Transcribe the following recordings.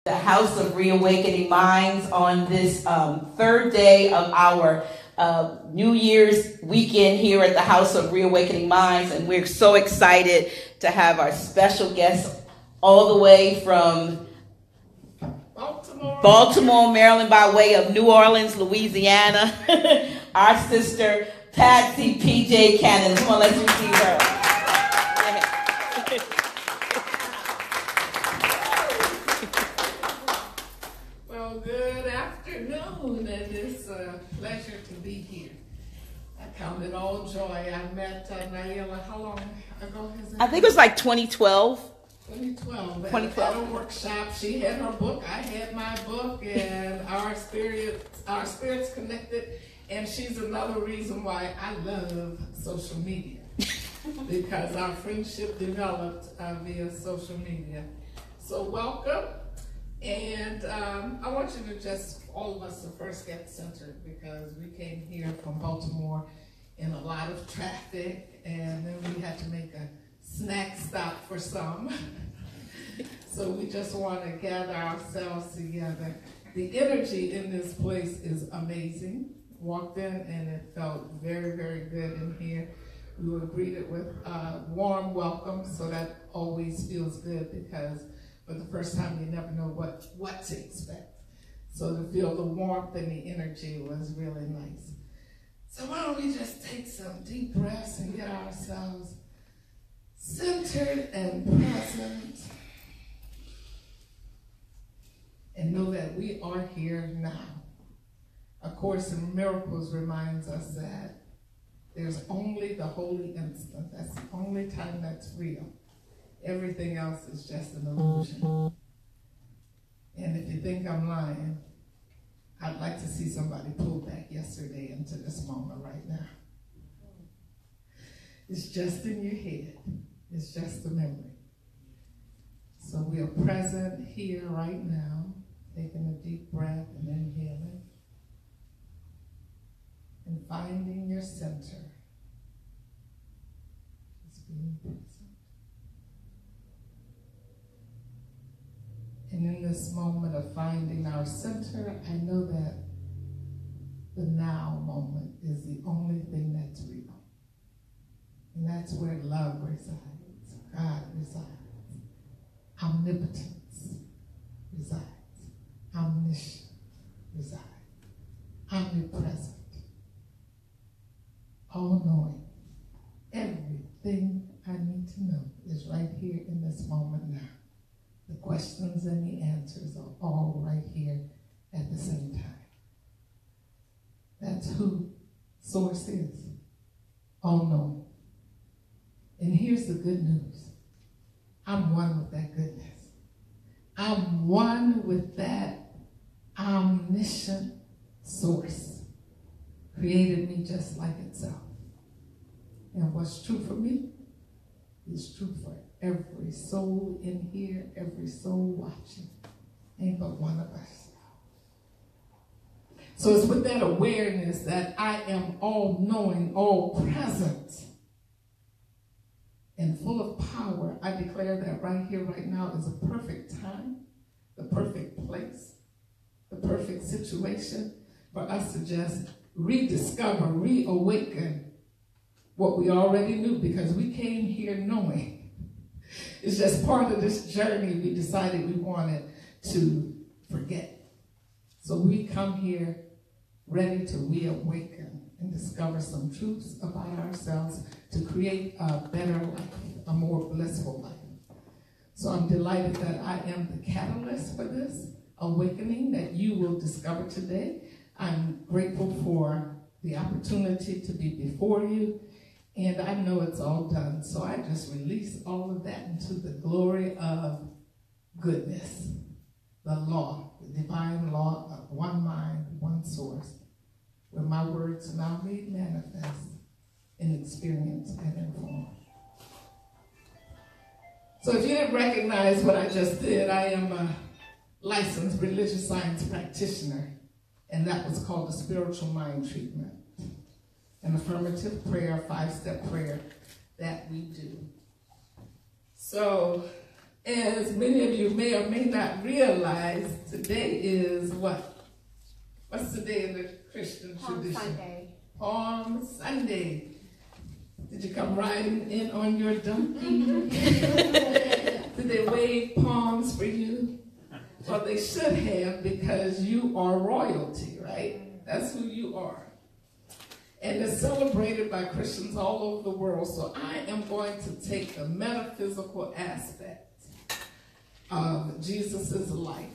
The House of Reawakening Minds on this third day of our New Year's weekend here at the House of Reawakening Minds, and we're so excited to have our special guests all the way from Baltimore, Maryland, by way of New Orleans, Louisiana, our sister Pasty PJ Cannon. Come on, let's receive her. Good afternoon, and it's a pleasure to be here. I count it all joy. I met Nailah, how long ago has it? I think it was like 2012. 2012. At a workshop. She had her book, I had my book, and our spirits connected. And she's another reason why I love social media, because our friendship developed via social media. So welcome. And I want you to just, all of us, to first get centered, because we came here from Baltimore in a lot of traffic, and then we had to make a snack stop for some. So we just want to gather ourselves together. The energy in this place is amazing. Walked in and it felt very, very good in here. We were greeted with a warm welcome, so that always feels good, because for the first time, you never know what to expect. So to feel the warmth and the energy was really nice. So why don't we just take some deep breaths and get ourselves centered and present, and know that we are here now. A Course in Miracles reminds us that there's only the holy instant. That's the only time that's real. Everything else is just an illusion. And if you think I'm lying, I'd like to see somebody pull back yesterday into this moment right now. It's just in your head. It's just a memory. So we are present here right now, taking a deep breath and inhaling, and finding your center. Just being present. And in this moment of finding our center, I know that the now moment is the only thing that's real. And that's where love resides, God resides, omnipotence resides, omniscient resides, omnipresent, all-knowing. Everything I need to know is right here in this moment now. The questions and the answers are all right here at the same time. That's who Source is, all-knowing. And here's the good news. I'm one with that goodness. I'm one with that omniscient Source. Created me just like itself. And what's true for me is true for every soul in here, every soul watching. Ain't but one of us. So it's with that awareness that I am all-knowing, all-present, and full of power. I declare that right here, right now is a perfect time, the perfect place, the perfect situation for us to just rediscover, reawaken what we already knew, because we came here knowing. It's just part of this journey we decided we wanted to forget. So we come here ready to reawaken and discover some truths about ourselves to create a better life, a more blissful life. So I'm delighted that I am the catalyst for this awakening that you will discover today. I'm grateful for the opportunity to be before you. And I know it's all done, so I just release all of that into the glory of goodness, the law, the divine law of one mind, one source, where my words now made manifest in experience and in form. So if you didn't recognize what I just did, I am a licensed religious science practitioner, and that was called the spiritual mind treatment. An affirmative prayer, 5-step prayer that we do. So As many of you may or may not realize, today is what? What's the day in the Christian tradition? Palm Sunday. Palm Sunday. Did you come riding in on your donkey? Did they wave palms for you? Well, they should have, because you are royalty, right? That's who you are. And it's celebrated by Christians all over the world. So I am going to take the metaphysical aspect of Jesus' life,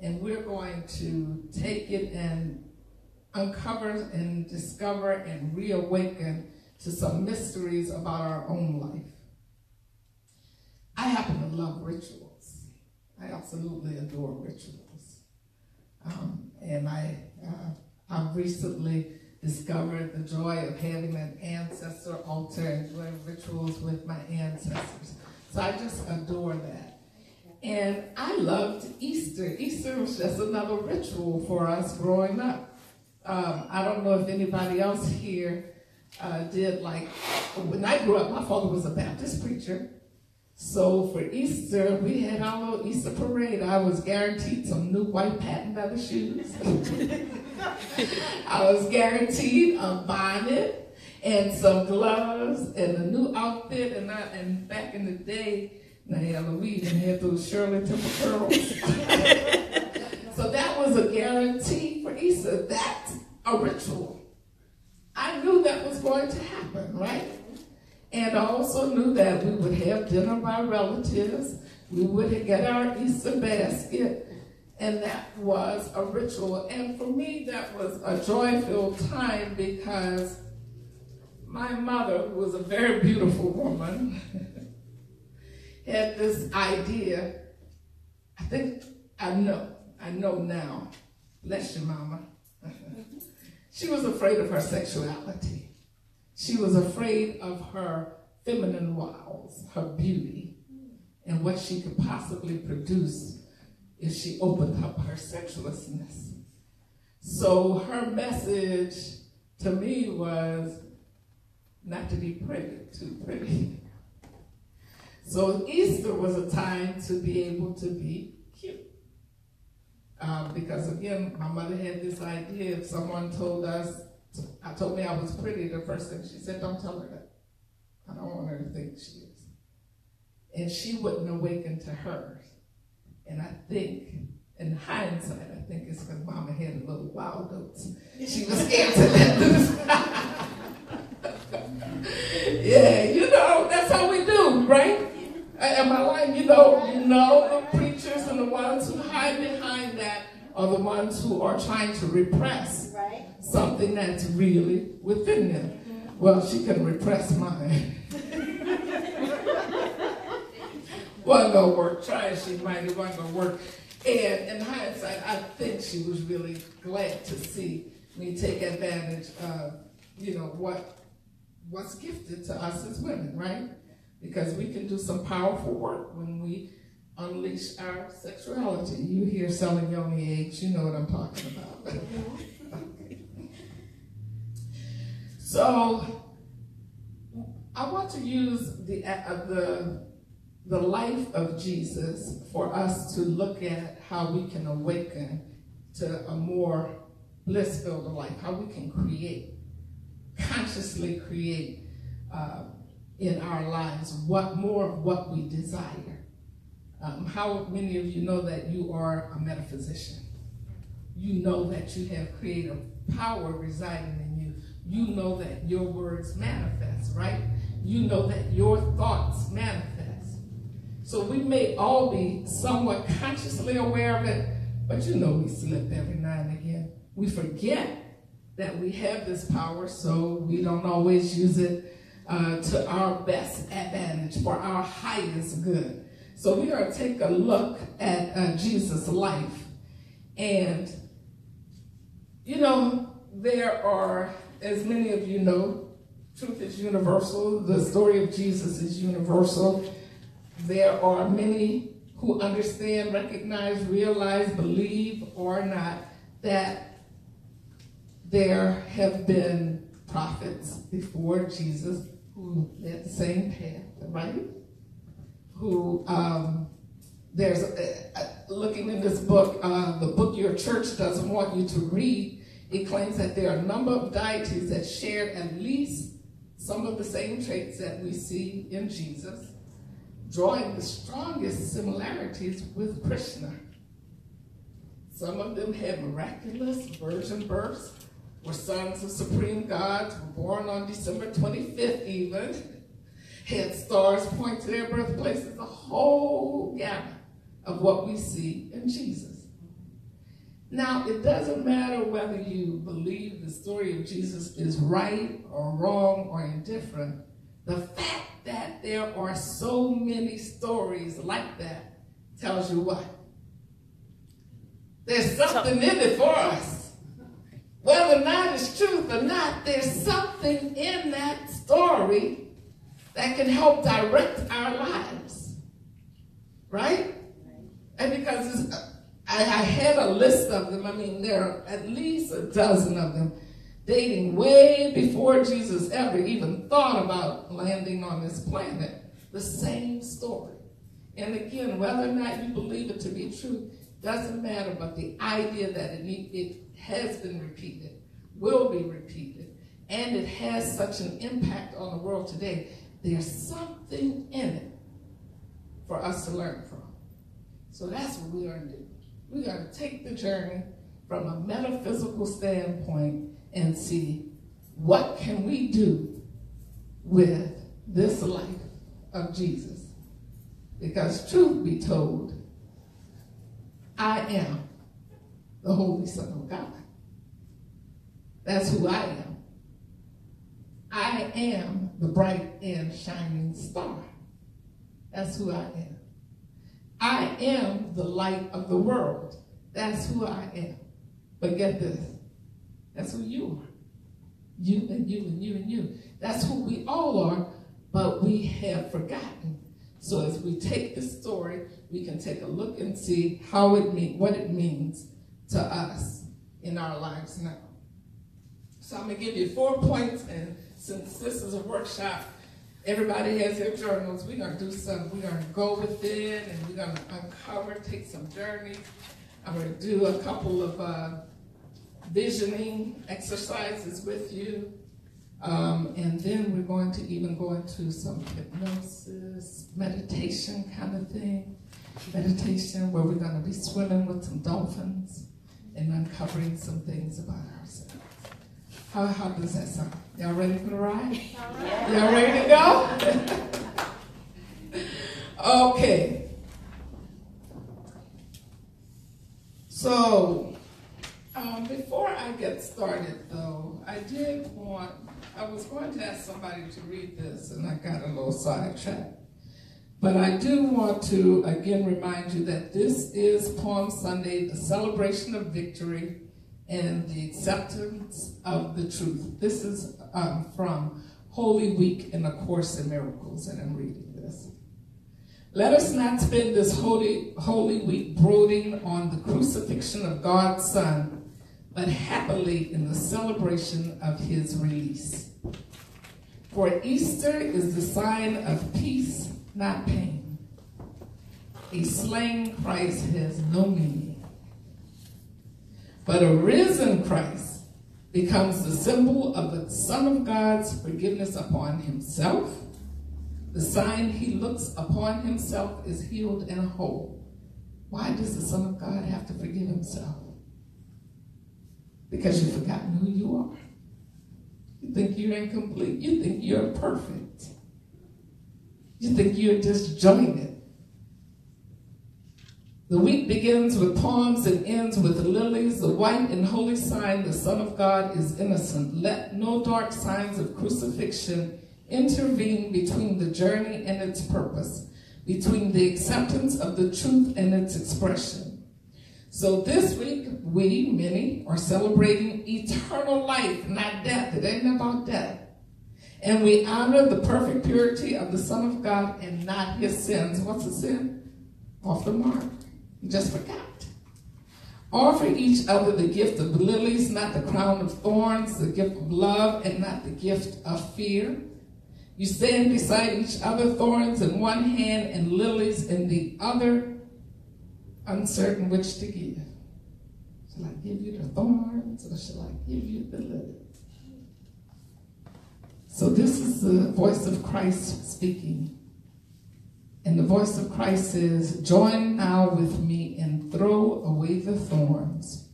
and we're going to take it and uncover and discover and reawaken to some mysteries about our own life. I happen to love rituals. I absolutely adore rituals. And I've recently discovered the joy of having an ancestor altar and doing rituals with my ancestors. So I just adore that. And I loved Easter. Easter was just another ritual for us growing up. I don't know if anybody else here did, like, when I grew up, my father was a Baptist preacher. So for Easter, we had our little Easter parade. I was guaranteed some new white patent leather shoes. I was guaranteed a bonnet and some gloves and a new outfit. And back in the day, Nailah, we even had those Shirley Temple curls. So that was a guarantee for Easter. That's a ritual. I knew that was going to happen, right? And I also knew that we would have dinner by relatives. We would get our Easter basket. And that was a ritual. And for me, that was a joy-filled time, because my mother, who was a very beautiful woman, had this idea. I know now. Bless you, Mama. She was afraid of her sexuality. She was afraid of her feminine wiles, her beauty, and what she could possibly produce if she opened up her sensuousness. So her message to me was not to be pretty, too pretty. So Easter was a time to be able to be cute. Because again, my mother had this idea, if someone told me I was pretty, the first thing she said, don't tell her that. I don't want her to think she is. And she wouldn't awaken to hers. And I think, in hindsight, it's because Mama had a little wild oats. She was scared to let loose. Yeah, that's how we do, right? Am I lying? The preachers and the ones who hide behind that are the ones who are trying to repress something that's really within them. Well, she couldn't repress mine. Wasn't gonna work. Try as she might, it wasn't gonna work. And in hindsight, I think she was really glad to see me take advantage of, what's gifted to us as women, right? Because we can do some powerful work when we unleash our sexuality. You hear selling yoni eggs, you know what I'm talking about. So I want to use the life of Jesus for us to look at how we can awaken to a more bliss-filled life, how we can consciously create in our lives more of what we desire. How many of you know that you are a metaphysician? You know that you have creative power residing in you. You know that your words manifest, right? You know that your thoughts manifest. So we may all be somewhat consciously aware of it, but we slip every now and again. We forget that we have this power, so we don't always use it to our best advantage, for our highest good. So we are going to take a look at Jesus' life. And, there are, as many of you know, truth is universal. The story of Jesus is universal. There are many who understand, recognize, realize, believe, or not, that there have been prophets before Jesus who led the same path, right? who there's looking in this book, the book your church doesn't want you to read. It claims that there are a number of deities that shared at least some of the same traits that we see in Jesus, drawing the strongest similarities with Krishna. Some of them had miraculous virgin births, were sons of supreme gods, were born on December 25th even, had stars point to their birthplaces, a whole gamut of what we see in Jesus. Now, it doesn't matter whether you believe the story of Jesus is right or wrong or indifferent. The fact that there are so many stories like that tells you what? There's something in it for us. Whether or not it's truth or not, there's something in that story that can help direct our lives. Right? And because I had a list of them. I mean, there are at least a dozen of them dating way before Jesus ever even thought about landing on this planet. The same story. And again, whether or not you believe it to be true doesn't matter, but the idea that it has been repeated, will be repeated, and it has such an impact on the world today, there's something in it for us to learn from. So that's what we are to do. We got to take the journey from a metaphysical standpoint and see what can we do with this life of Jesus. Because truth be told, I am the Holy Son of God. That's who I am. I am the bright and shining star. That's who I am. I am the light of the world. That's who I am. But get this. That's who you are. You and you and you and you. That's who we all are, but we have forgotten. So as we take this story, we can take a look and see what it means to us in our lives now. So I'm going to give you 4 points, and since this is a workshop, everybody has their journals. We're going to do some, we're going to go within, and we're going to uncover, take some journeys. I'm going to do a couple of visioning exercises with you. And then we're going to even go into some hypnosis, meditation kind of thing. Meditation where we're going to be swimming with some dolphins and uncovering some things about ourselves. How does that sound? Y'all ready for the ride? Yeah. Y'all ready to go? Okay. So, before I get started though, I was going to ask somebody to read this, and I got a little sidetracked. But I do want to, again, remind you that this is Palm Sunday, the celebration of victory and the acceptance of the truth. This is from Holy Week in A Course in Miracles, and I'm reading this. Let us not spend this holy week brooding on the crucifixion of God's Son, but happily in the celebration of his release. For Easter is the sign of peace, not pain. A slain Christ has no meaning. But a risen Christ becomes the symbol of the Son of God's forgiveness upon himself. The sign he looks upon himself is healed and whole. Why does the Son of God have to forgive himself? Because you've forgotten who you are. You think you're incomplete. You think you're perfect. You think you're disjointed. The week begins with palms and ends with lilies. The white and holy sign, the Son of God is innocent. Let no dark signs of crucifixion intervene between the journey and its purpose, between the acceptance of the truth and its expression. So this week, many, are celebrating eternal life, not death. It ain't about death. And we honor the perfect purity of the Son of God and not his sins. What's a sin? Off the mark. You just forgot. Offer each other the gift of lilies, not the crown of thorns, the gift of love and not the gift of fear. You stand beside each other, thorns in one hand and lilies in the other, uncertain which to give. Shall I give you the thorns or shall I give you the lilies? So this is the voice of Christ speaking. And the voice of Christ says, join now with me and throw away the thorns,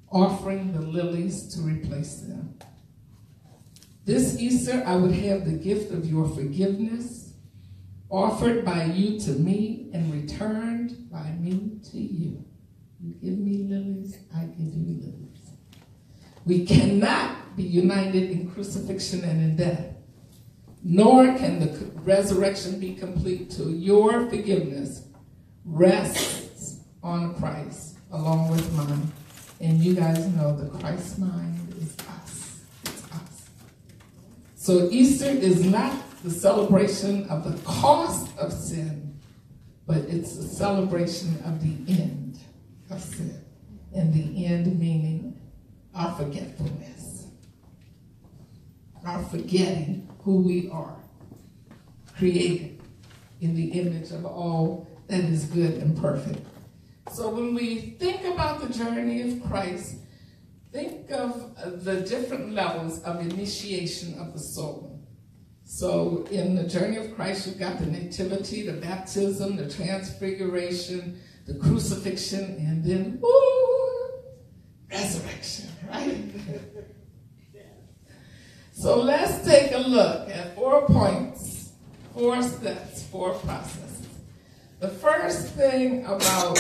offering the lilies to replace them. This Easter, I would have the gift of your forgiveness, offered by you to me and returned by me to you. You give me lilies, I give you lilies. We cannot be united in crucifixion and in death, nor can the resurrection be complete till your forgiveness rests on Christ along with mine. And you guys know the Christ mind is us. It's us. So Easter is not the celebration of the cost of sin, but it's the celebration of the end of sin. And the end meaning our forgetfulness, our forgetting who we are, created in the image of all that is good and perfect. So when we think about the journey of Christ, think of the different levels of initiation of the soul. So in the journey of Christ, you've got the nativity, the baptism, the transfiguration, the crucifixion, and then, resurrection, right? So let's take a look at 4 points, 4 steps, 4 processes. The first thing about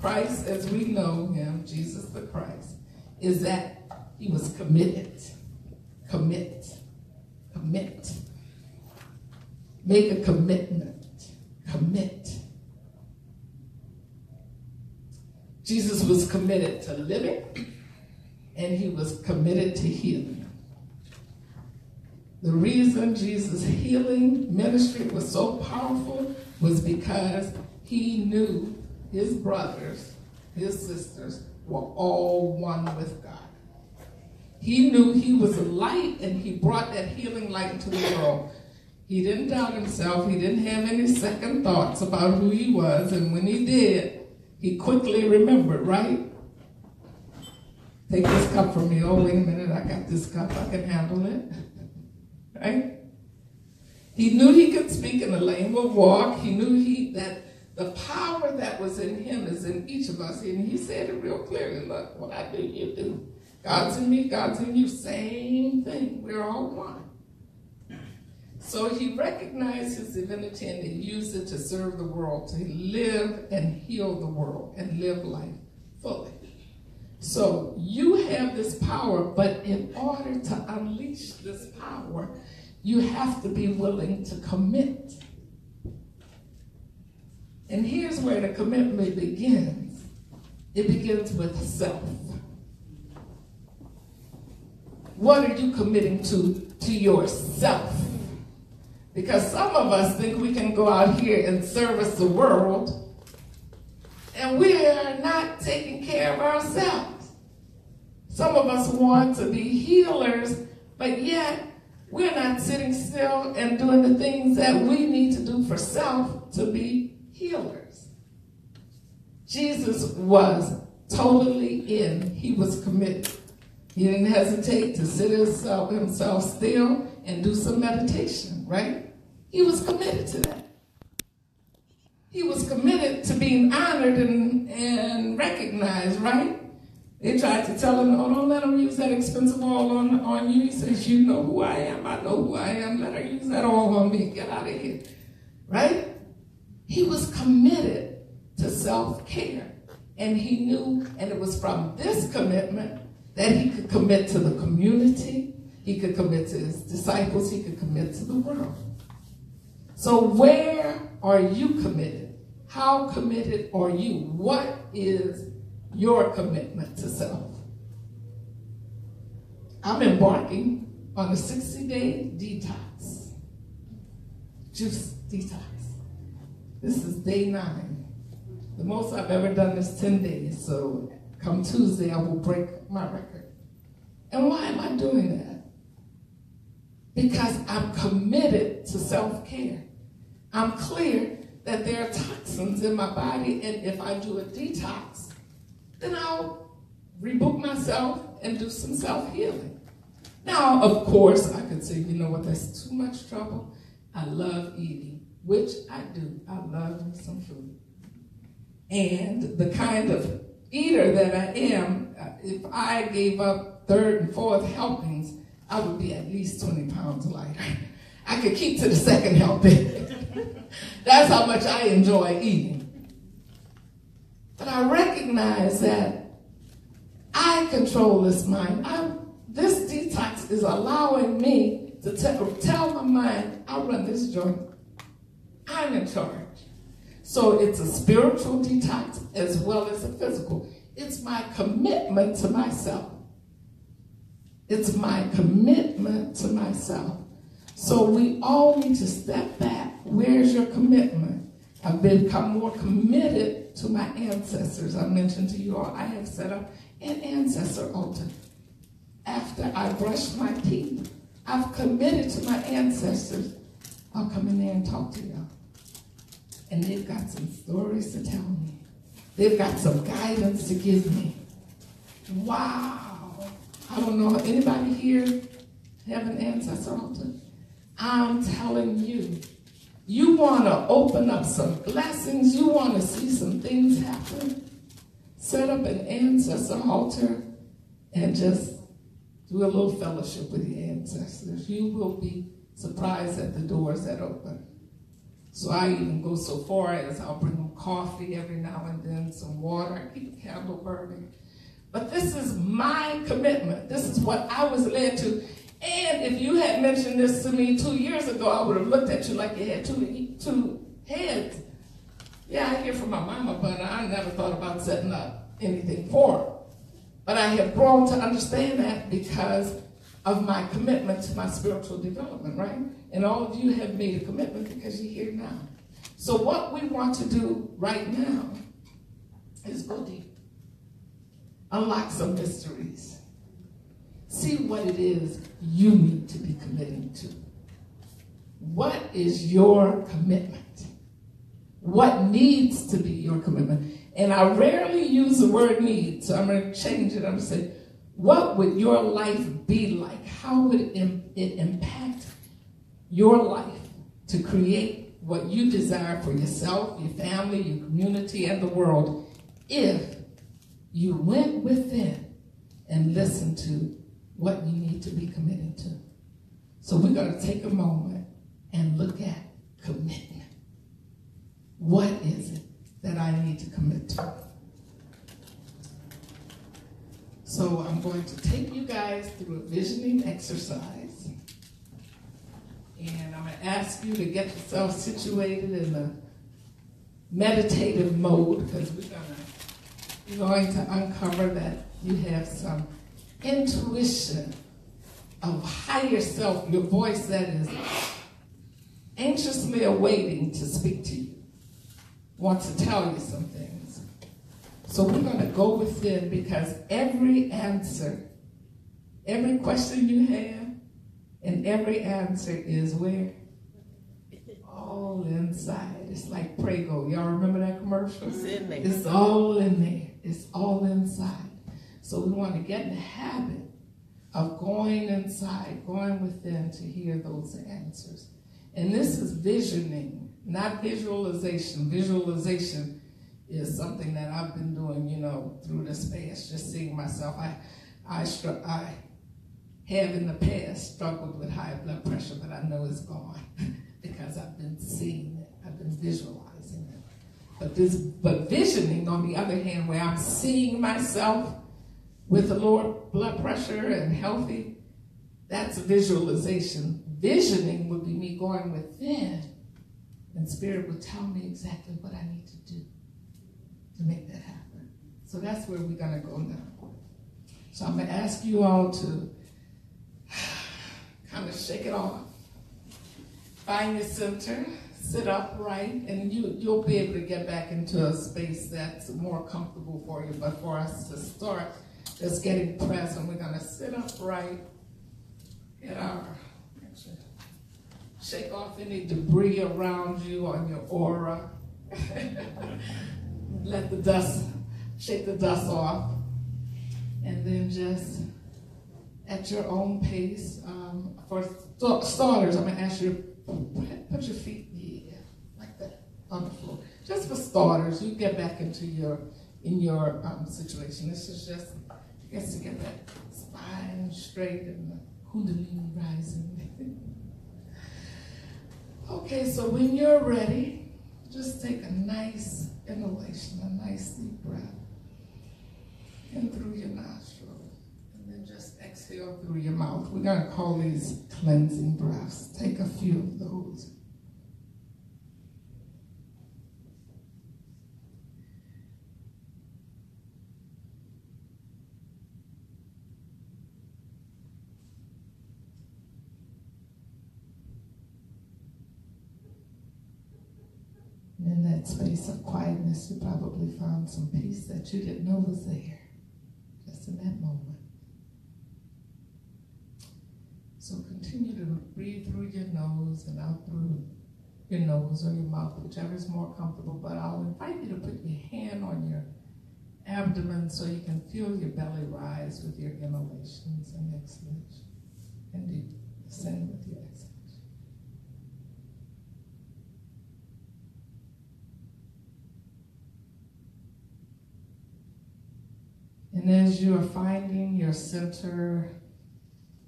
Christ, as we know him, Jesus the Christ, is that he was committed. Commit. Make a commitment. Commit. Jesus was committed to living, and he was committed to healing. The reason Jesus' healing ministry was so powerful was because he knew his brothers, his sisters, were all one with God. He knew he was a light, and he brought that healing light into the world. He didn't doubt himself. He didn't have any second thoughts about who he was, and when he did, he quickly remembered, right? Take this cup from me. Oh, wait a minute, I got this cup. I can handle it. Right? He knew he could speak and the lame would walk. He knew that the power that was in him is in each of us. And he said it real clearly. Look, what I do, you do. God's in me, God's in you. Same thing. We're all one. So he recognized his divinity and he used it to serve the world, to live and heal the world and live life fully. So you have this power, but in order to unleash this power, you have to be willing to commit. And here's where the commitment begins. It begins with self. What are you committing to yourself? Because some of us think we can go out here and service the world, and we are not taking care of ourselves. Some of us want to be healers, but yet we're not sitting still and doing the things that we need to do for self to be healers. Jesus was totally in. He was committed. He didn't hesitate to sit himself still and do some meditation, right? He was committed to that. He was committed to being honored and recognized, right? They tried to tell him, oh, don't let him use that expensive oil on you. He says, you know who I am. I know who I am. Let her use that oil on me. Get out of here, right? He was committed to self-care. And he knew, and it was from this commitment that he could commit to the community. He could commit to his disciples. He could commit to the world. So where are you committed? How committed are you? What is your commitment to self? I'm embarking on a 60-day detox. Juice detox. This is day 9. The most I've ever done is 10 days. So come Tuesday, I will break my record. And why am I doing that? because I'm committed to self-care. I'm clear that there are toxins in my body, and if I do a detox, then I'll reboot myself and do some self-healing. Now, of course, I could say, you know what, that's too much trouble. I love eating, which I do. I love me some food. And the kind of eater that I am, if I gave up third and fourth helpings, I would be at least 20 pounds lighter. I could keep to the second helping. That's how much I enjoy eating. But I recognize that I control this mind. This detox is allowing me to tell my mind, I'll run this joint. I'm in charge. So it's a spiritual detox as well as a physical. It's my commitment to myself. It's my commitment to myself. So we all need to step back. Where's your commitment? I've become more committed to my ancestors. I mentioned to you all, I have set up an ancestor altar. After I brush my teeth, I've committed to my ancestors. I'll come in there and talk to y'all. And they've got some stories to tell me. They've got some guidance to give me. Wow. I don't know, anybody here have an ancestor altar? I'm telling you, you want to open up some blessings, you want to see some things happen, set up an ancestor altar and just do a little fellowship with your ancestors. You will be surprised at the doors that open. So I even go so far as I'll bring them coffee every now and then, some water, I keep a candle burning. But this is my commitment. This is what I was led to. And if you had mentioned this to me 2 years ago, I would have looked at you like you had two heads. Yeah, I hear from my mama, but I never thought about setting up anything for her. But I have grown to understand that because of my commitment to my spiritual development, right? And all of you have made a commitment because you're here now. So what we want to do right now is go deep. Unlock some mysteries. See what it is you need to be committing to. What is your commitment? What needs to be your commitment? And I rarely use the word need, so I'm going to change it. I'm going to say, what would your life be like? How would it impact your life to create what you desire for yourself, your family, your community, and the world if you went within and listened to what you need to be committed to? So we're going to take a moment and look at commitment. What is it that I need to commit to? So I'm going to take you guys through a visioning exercise. And I'm going to ask you to get yourself situated in a meditative mode, because we're going to uncover that you have some intuition of higher self, your voice that is anxiously awaiting to speak to you, wants to tell you some things. So we're going to go within, because every answer, every question you have, and every answer is where? All inside. It's like Prego. Y'all remember that commercial? It's in there. It's all in there. It's all inside. So we want to get in the habit of going inside, going within to hear those answers. And this is visioning, not visualization. Visualization is something that I've been doing, through this past, just seeing myself. I have in the past struggled with high blood pressure, but I know it's gone because I've been seeing it. I've been visualizing it. But visioning, on the other hand, where I'm seeing myself with a lower blood pressure and healthy, that's visualization. Visioning would be me going within, and Spirit would tell me exactly what I need to do to make that happen. So that's where we're going to go now. So I'm going to ask you all to kind of shake it off. Find your center, sit upright, and you'll be able to get back into a space that's more comfortable for you. But for us to start, just getting present, we're going to sit upright, get our Shake off any debris around you on your aura. Let the dust, shake the dust off. And then just at your own pace. For starters, I'm going to ask you to put your feet, like that, on the floor. Just for starters, you get back into your situation. This is just, I guess, to get that spine straight and the kundalini rising. Okay, so when you're ready, just take a nice inhalation, a nice deep breath in through your nostrils, and then just exhale through your mouth. We're going to call these cleansing breaths. Take a few of those. In that space of quietness, you probably found some peace that you didn't know was there, just in that moment. So continue to breathe through your nose and out through your nose or your mouth, whichever is more comfortable. But I'll invite you to put your hand on your abdomen so you can feel your belly rise with your inhalations and exhalations. And do the same with your exhalations. And as you are finding your center,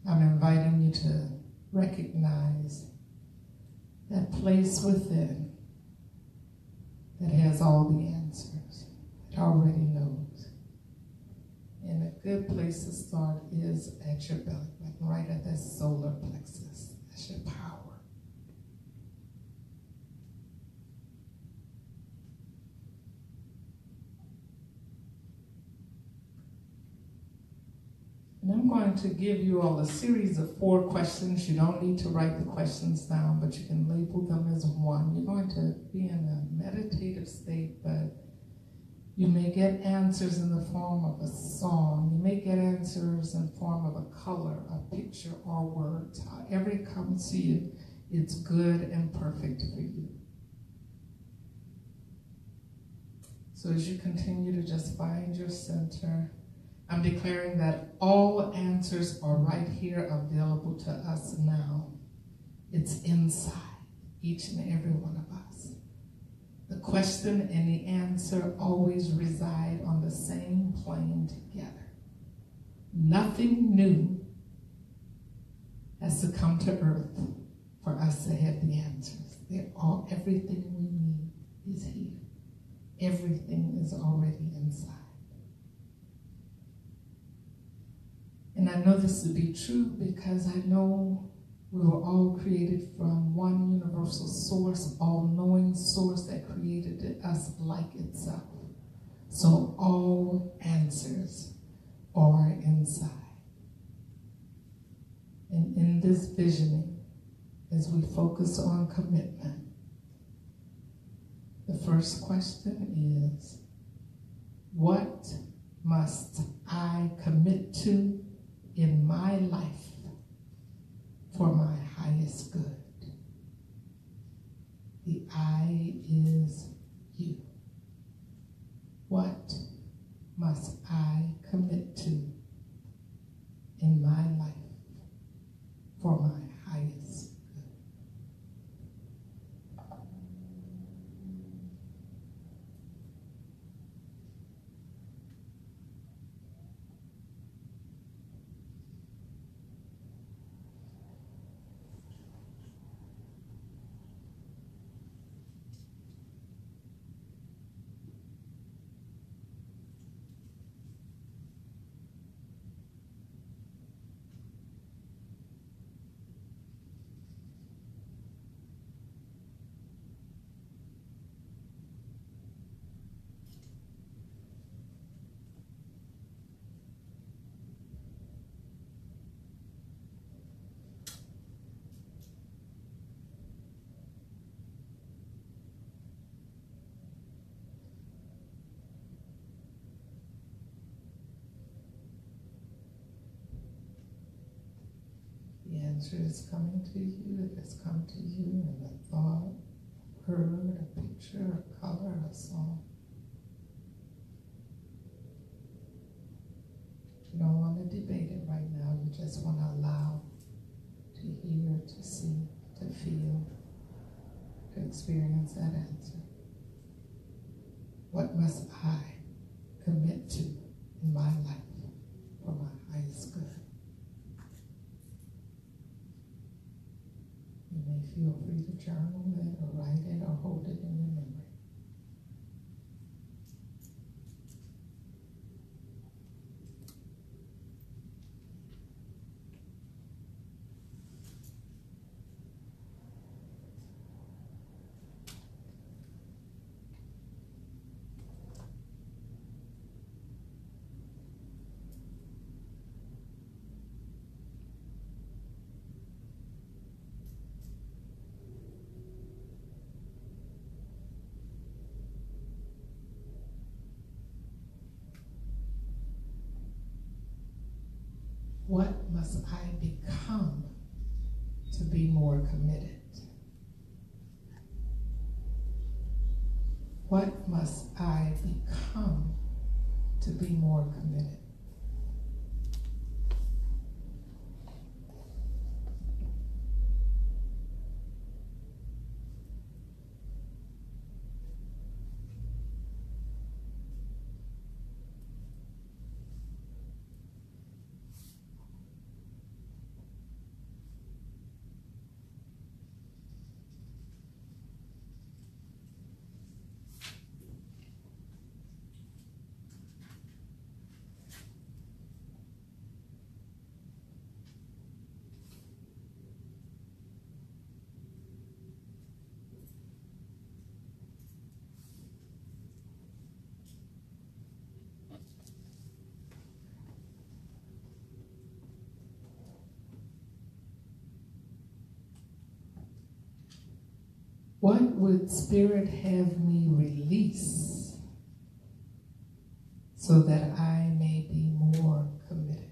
I'm inviting you to recognize that place within that has all the answers, that already knows. And a good place to start is at your belly button, right at that solar plexus. That's your power. And I'm going to give you all a series of 4 questions. You don't need to write the questions down, but you can label them as one. You're going to be in a meditative state, but you may get answers in the form of a song. You may get answers in the form of a color, a picture, or words. However it comes to you, it's good and perfect for you. So as you continue to just find your center, I'm declaring that all answers are right here available to us now. It's inside each and every one of us. The question and the answer always reside on the same plane together. Nothing new has to come to earth for us to have the answers. Everything we need is here. Everything is already inside. And I know this to be true because I know we were all created from one universal source, all-knowing source that created us like itself. So all answers are inside. And in this visioning, as we focus on commitment, the first question is, what must I commit to in my life for my highest good? The I is you. What must I commit to in my life for my highest good? answer is coming to you. It has come to you in a thought, a word, a picture, a color, a song. You don't want to debate it right now. You just want to allow to hear, to see, to feel, to experience that answer. What must I commit to in my life for my highest good? You may feel free to journal it or write it or hold it in your memory. What must I become to be more committed? What must I become to be more committed? What would Spirit have me release so that I may be more committed?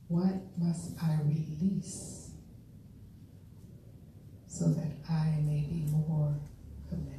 What must I release so that I may be more committed?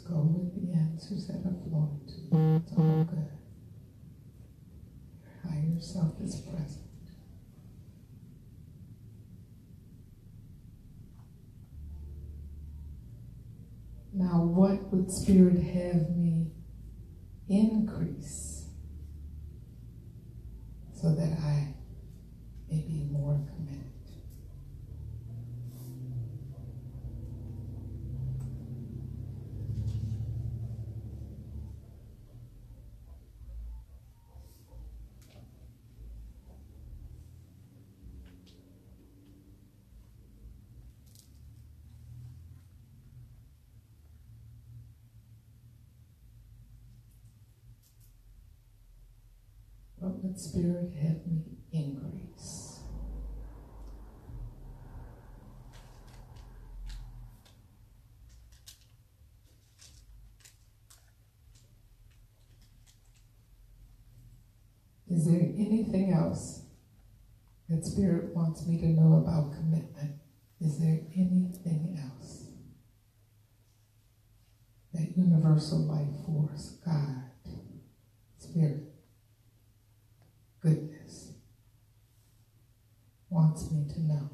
Go with the answers that are flowing to you. It's all good. Your higher self is present. Now, what would Spirit have me increase so that I may be more committed? What would Spirit have me increase? Is there anything else that Spirit wants me to know about commitment? Is there anything else that universal life force, God, Spirit, goodness, wants me to know?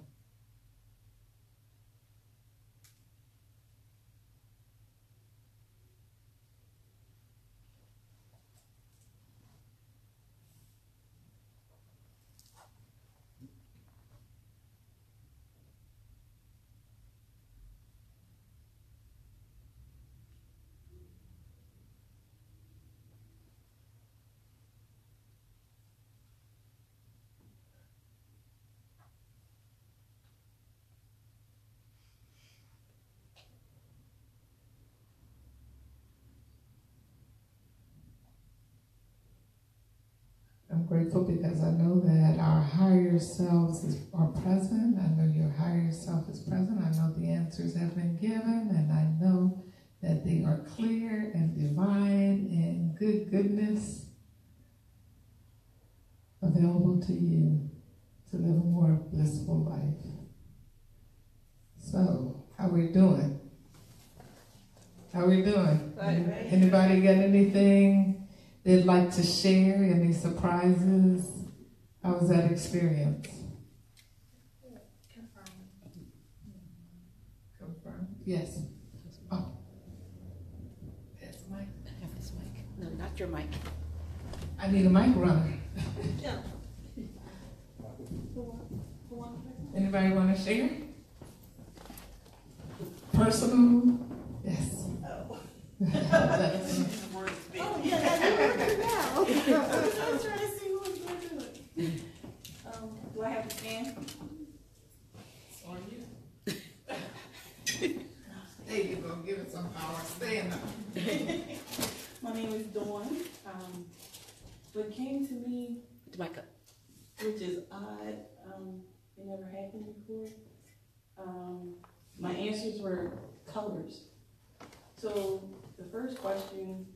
grateful because I know that our higher selves are present. I know your higher self is present. I know the answers have been given, and I know that they are clear and divine and goodness available to you to live a more blissful life. So, how we doing? How we doing? Anybody got anything they'd like to share? Any surprises? How was that experience? Confirm. Yes. Oh. There's the mic. I have this mic. No, not your mic. I need a mic runner. Yeah. Anybody want to share? Personal? Yes. Oh, yeah, I'm working now. I'm trying to see who's going to do it. Do I have to stand? It's on you. There you go. Give it some power. Stand up. My name is Dawn. What came to me, The mic up. which is odd, it never happened before. My answers were colors. So the first question,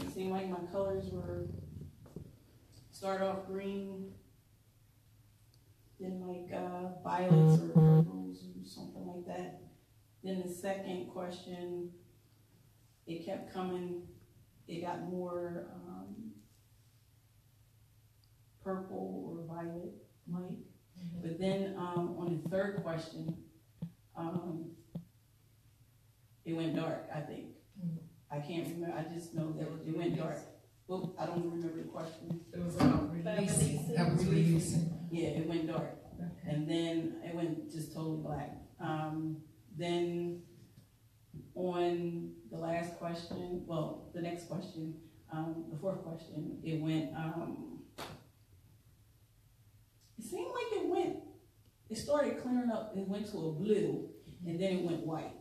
it seemed like my colors were start off green, then like violets or purples or something like that. Then the second question, it kept coming, it got more purple or violet like. But then on the third question, it went dark, I think. I can't remember, I just know that it went dark. Well, I don't remember the question. It was about releasing. That was releasing. Yeah, it went dark. Okay. And then it went just totally black. Then on the last question, well, the next question, the fourth question, it went, it seemed like it started clearing up, it went to a blue, and then it went white.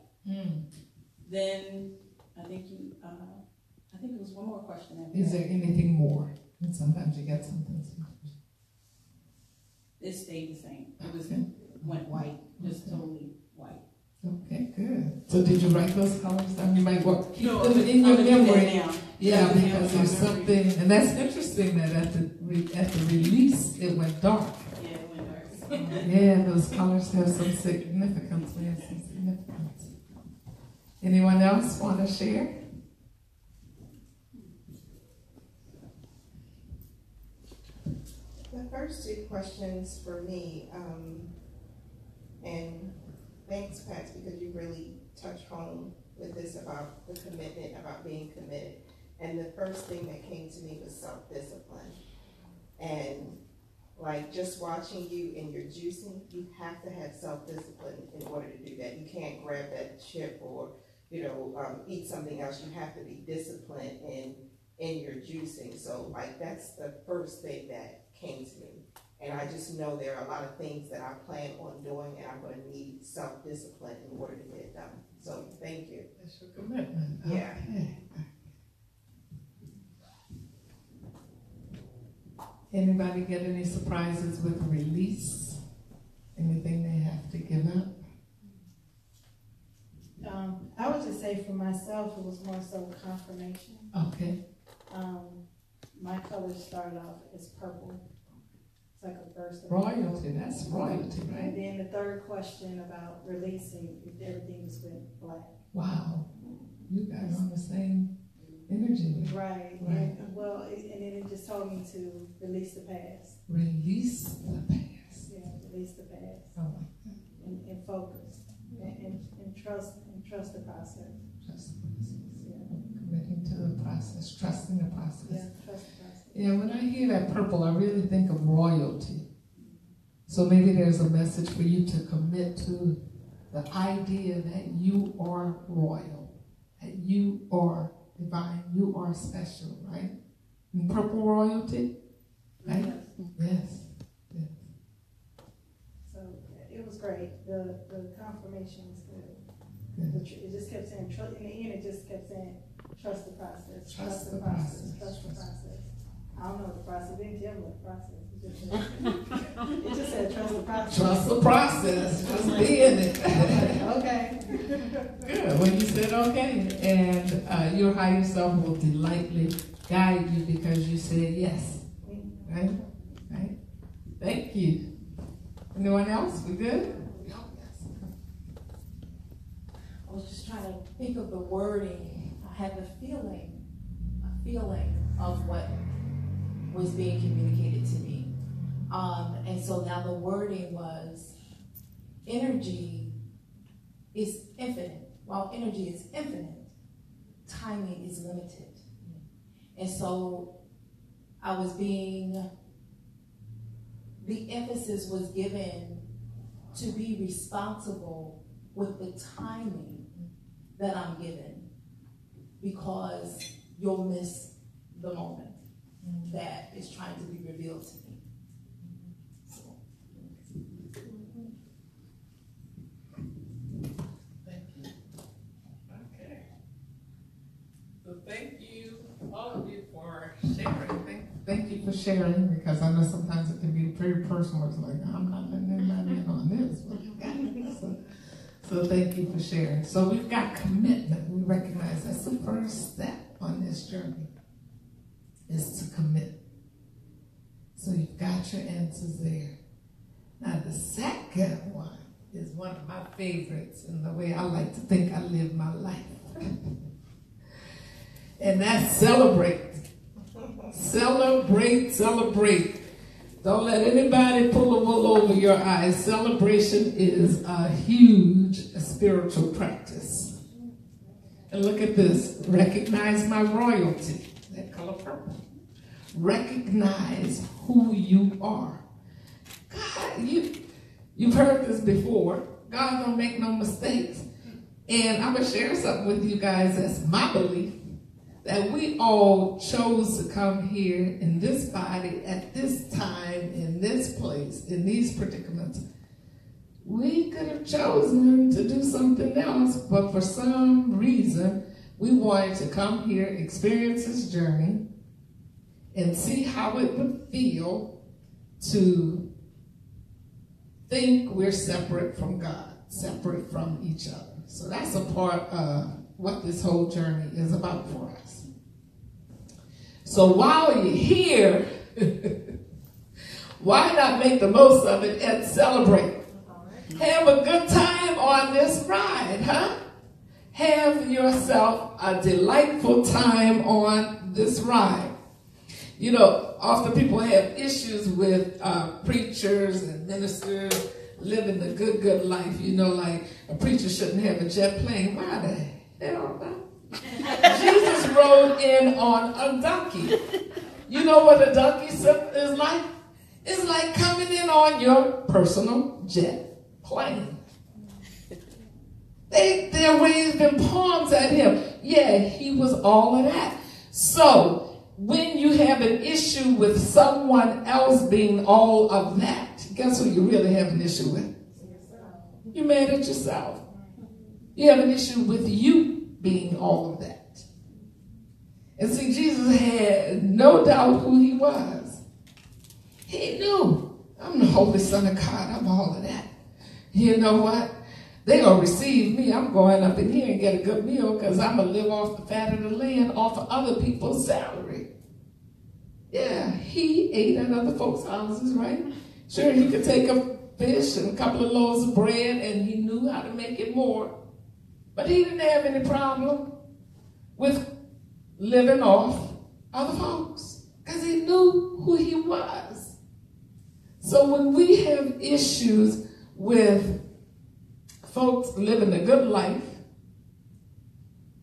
Then I think it was one more question after Is that. there anything more? And sometimes you get something. It stayed the same. It was Okay. went white, just totally white. Okay, good. So did you write those colors down? You might keep No, them in your I'm gonna do that memory. now. Yeah, because there's something, and that's interesting that at the release it went dark. Yeah, it went dark. Yeah, those colors have some significance. We have some significance. Anyone else want to share? The first two questions for me, and thanks, Pat, because you really touched home with this about the commitment, about being committed. And the first thing that came to me was self-discipline. And like just watching you in your juicing, you have to have self-discipline in order to do that. You can't grab that chip or, eat something else. You have to be disciplined in your juicing. So like that's the first thing that came to me. And I just know there are a lot of things that I plan on doing, and I'm going to need self-discipline in order to get it done. So thank you. That's your commitment. Yeah. Okay. Anybody get any surprises with release? Anything they have to give up? I would just say for myself, it was more so confirmation. Okay. My colors started off as purple. It's like a burst of Royalty, that's royalty, right? And then the third question about releasing, if everything was went black. Wow. You guys on the same energy. Right. Right. And, well, and then it just told me to release the past. Release the past. Yeah, release the past. I like that. And focus. And trust the process. Trust the process. Yeah. Committing to the process, trusting the process. Yeah, trust the process. Yeah, when I hear that purple, I really think of royalty. So maybe there's a message for you to commit to the idea that you are royal, that you are divine, you are special, right? And purple royalty, right? Yes. Yes. So it was great. The confirmation was good. Good. It just kept saying, in the end, it just kept saying, trust the process, Trust the process, process. trust the process. I don't know what the process. They didn't tell me what the process. It just said trust the process. Trust the process. Just be in it. Okay. Good. When you said okay, and your higher self will delightfully guide you because you said yes. Right? Right? Thank you. Anyone else? We good? I was just trying to think of the wording. I had a feeling of what was being communicated to me. And so now the wording was, energy is infinite. While energy is infinite, timing is limited. And so the emphasis was given to be responsible with the timing that I'm given, because you'll miss the moment that is trying to be revealed to me. Thank you. Okay. So thank you, all of you, for sharing. Thank you for sharing, because I know sometimes it can be very personal. It's like, I'm not letting anybody in on this. So thank you for sharing. So we've got commitment. We recognize that's the first step on this journey, is to commit. So you've got your answers there. Now the second one is one of my favorites in the way I like to think I live my life. And that's celebrate. Celebrate, celebrate. Don't let anybody pull the wool over your eyes. Celebration is a huge spiritual practice. And look at this. Recognize my royalty. That color purple. Recognize who you are. God, you've heard this before. God don't make no mistakes. And I'm going to share something with you guys that's my belief, that we all chose to come here in this body at this time, in this place, in these predicaments. We could have chosen to do something else, but for some reason, we wanted to come here, experience this journey, and see how it would feel to think we're separate from God, separate from each other. So that's a part of what this whole journey is about for us. So while you're here, why not make the most of it and celebrate? Have a good time on this ride, huh? Have yourself a delightful time on this ride. You know, often people have issues with preachers and ministers living the good life. You know, like a preacher shouldn't have a jet plane. Why the hell not? Jesus rode in on a donkey. You know what a donkey is like? It's like coming in on your personal jet plane. They're waving palms at him. Yeah, he was all of that. So when you have an issue with someone else being all of that, guess who you really have an issue with? You're mad at yourself. You have an issue with you being all of that. And see, Jesus had no doubt who he was. He knew, I'm the Holy Son of God. I'm all of that. You know what? They're going to receive me. I'm going up in here and get a good meal because I'm going to live off the fat of the land, off of other people's salary. Yeah, he ate at other folks' houses, right? Sure, he could take a fish and a couple of loaves of bread, and he knew how to make it more. But he didn't have any problem with living off other folks because he knew who he was. So when we have issues with folks living a good life,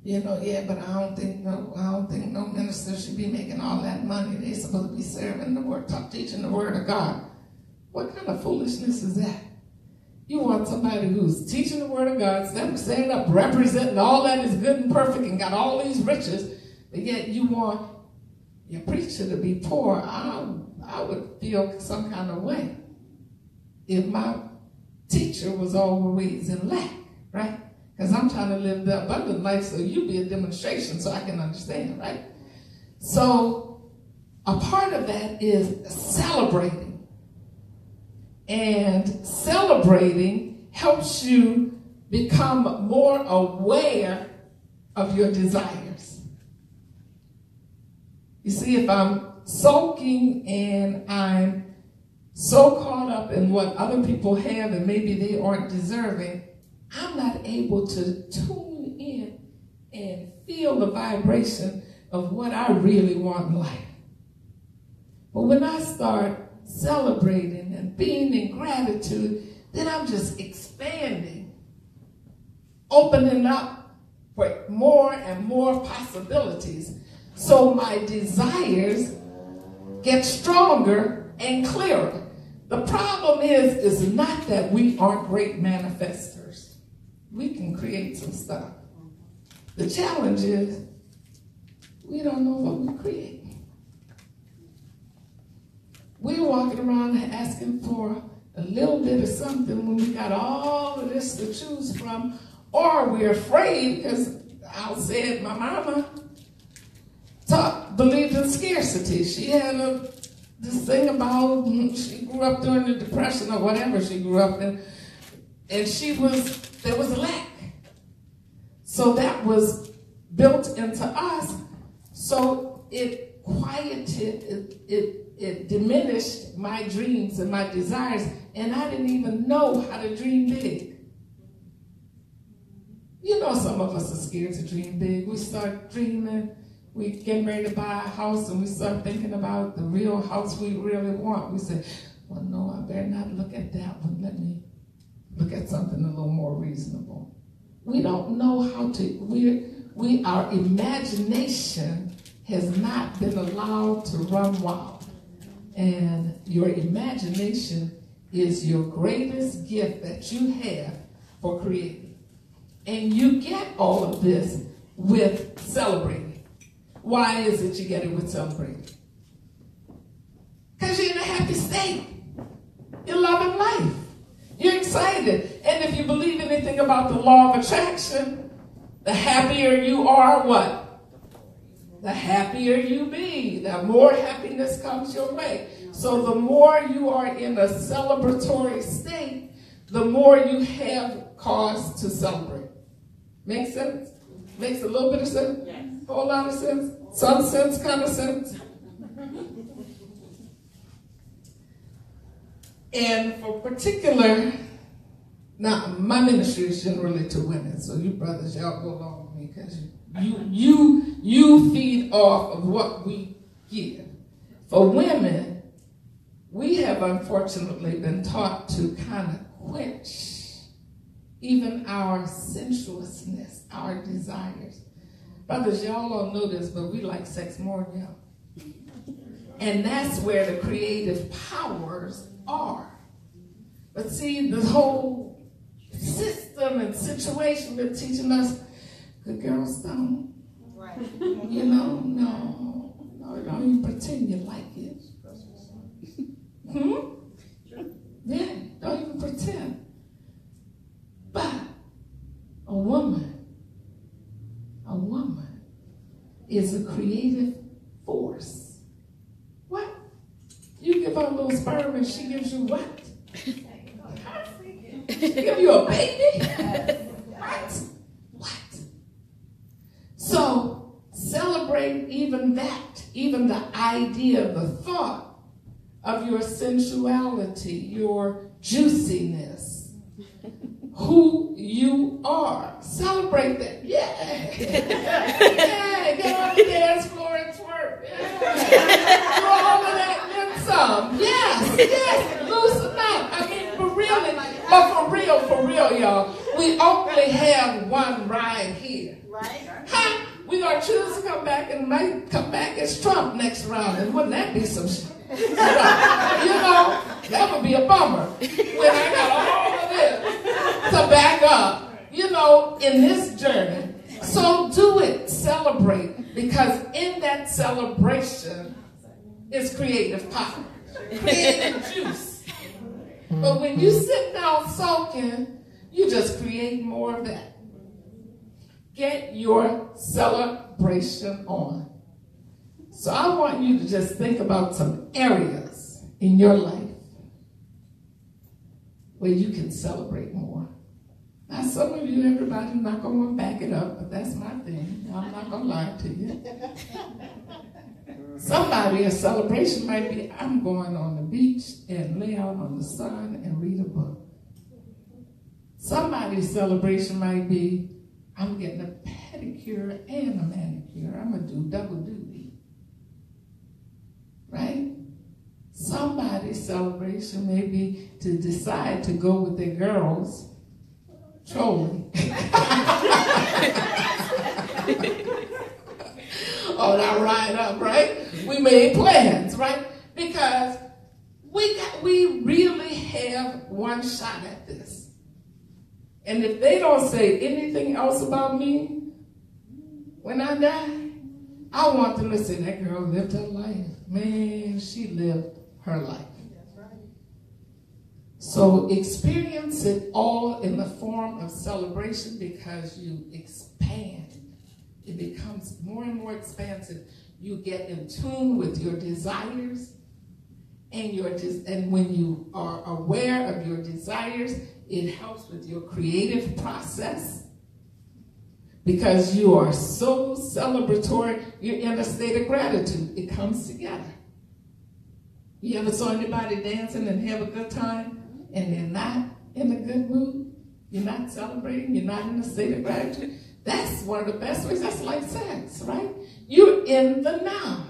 you know, yeah, but I don't think no minister should be making all that money. They're supposed to be serving the word, teaching the word of God. What kind of foolishness is that? You want somebody who's teaching the word of God, standing up, representing all that is good and perfect and got all these riches, but yet you want your preacher to be poor. I would feel some kind of way if my teacher was always in lack, right? Because I'm trying to live the abundant life, so you be a demonstration so I can understand, right? So a part of that is celebrating. And celebrating helps you become more aware of your desires. You see, if I'm sulking and I'm so caught up in what other people have and maybe they aren't deserving, I'm not able to tune in and feel the vibration of what I really want in life. But when I start celebrating and being in gratitude, then I'm just expanding, opening up for more and more possibilities. So my desires get stronger and clearer. The problem is not that we aren't great manifestors. We can create some stuff. The challenge is we don't know what we create. We're walking around asking for a little bit of something when we got all of this to choose from, or we're afraid because I'll say it, my mama believed in scarcity. She had this thing about, she grew up during the Depression or whatever she grew up in, and there was a lack. So that was built into us, so it quieted, it diminished my dreams and my desires, and I didn't even know how to dream big. You know, some of us are scared to dream big. We start dreaming, we get ready to buy a house, and we start thinking about the real house we really want. We say, well, no, I better not look at that one. Let me look at something a little more reasonable. We don't know how to, our imagination has not been allowed to run wild. And your imagination is your greatest gift that you have for creating. And you get all of this with celebrating. Why is it you get it with celebrating? Because you're in a happy state. You're loving life. You're excited. And if you believe anything about the law of attraction, the happier you are, what? The happier you be. The more happiness comes your way. So the more you are in a celebratory state, the more you have cause to celebrate. Make sense? Makes a little bit of sense? Yes. A whole lot of sense? Some sense, kind of sense? And for particular, now my ministry is generally to women, so you brothers, y'all go along with me because you feed off of what we give. For women, we have unfortunately been taught to kind of quench even our sensuousness, our desires. Brothers, y'all don't know this, but we like sex more than y'all. And that's where the creative powers are. But see, the whole system and situation been teaching us, good girls don't. Right. You know, no, don't even pretend you like it. Yeah, don't even pretend. But a woman is a creative force. What? You give her a little sperm and she gives you what? She give you a baby? What? So celebrate even that, even the idea, the thought of your sensuality, your juiciness, who you are. Celebrate that. Yeah. Yeah, get on the dance floor and twerk. Yeah. Do all of that and some. Yes. Loosen up. I mean, for real, y'all, we only have one ride here. Right. Huh? We're going to choose to come back and might come back as Trump next round. And wouldn't that be some shit? You know, that would be a bummer when I got all of this to back up, you know, in this journey. So do it, celebrate, because in that celebration is creative power, creative juice. But when you sit down sulking, you just create more of that. Get your celebration on. So I want you to just think about some areas in your life where you can celebrate more. Now, some of you, everybody's not going to back it up, but that's my thing. I'm not going to lie to you. Somebody, a celebration might be, I'm going on the beach and lay out on the sun and read a book. Somebody's celebration might be, I'm getting a pedicure and a manicure. I'm going to do double duty. Right? Somebody's celebration may be to decide to go with their girls trolling. On our ride up, right? We made plans, right? Because we really have one shot at this. And if they don't say anything else about me when I die, I want them to say, that girl lived her life. Man, she lived her life. So experience it all in the form of celebration, because you expand. It becomes more and more expansive. You get in tune with your desires, and when you are aware of your desires, it helps with your creative process, because you are so celebratory. You're in a state of gratitude. It comes together. You ever saw anybody dancing and have a good time and they're not in a good mood? You're not celebrating. You're not in a state of gratitude. That's one of the best ways. That's like sex, right? You're in the now.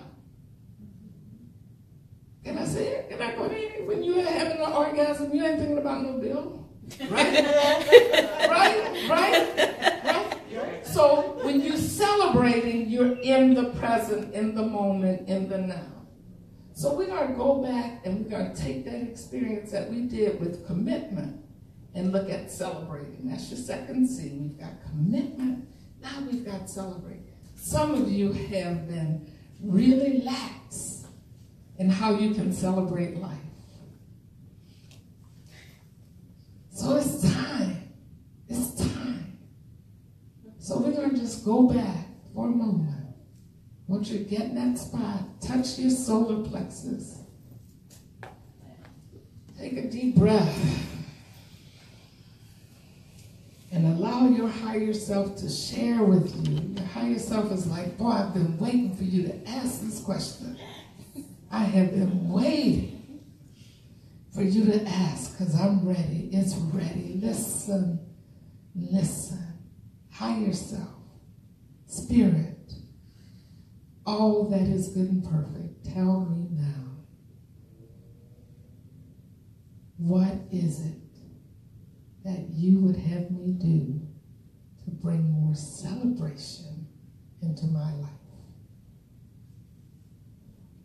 Can I say it? Can I go there? When you're having an orgasm, you ain't thinking about no bill. Right? Right? So when you're celebrating, you're in the present, in the moment, in the now. So we're going to go back and we're going to take that experience that we did with commitment and look at celebrating. That's your second C. We've got commitment. Now we've got celebrating. Some of you have been really lax in how you can celebrate life. So it's time. It's time. So we're going to just go back for a moment. Once you get in that spot, touch your solar plexus. Take a deep breath. And allow your higher self to share with you. Your higher self is like, boy, I've been waiting for you to ask this question. I have been waiting for you to ask, because I'm ready. It's ready. Listen. Listen. Higher self. Spirit. All that is good and perfect. Tell me now. What is it that you would have me do to bring more celebration into my life?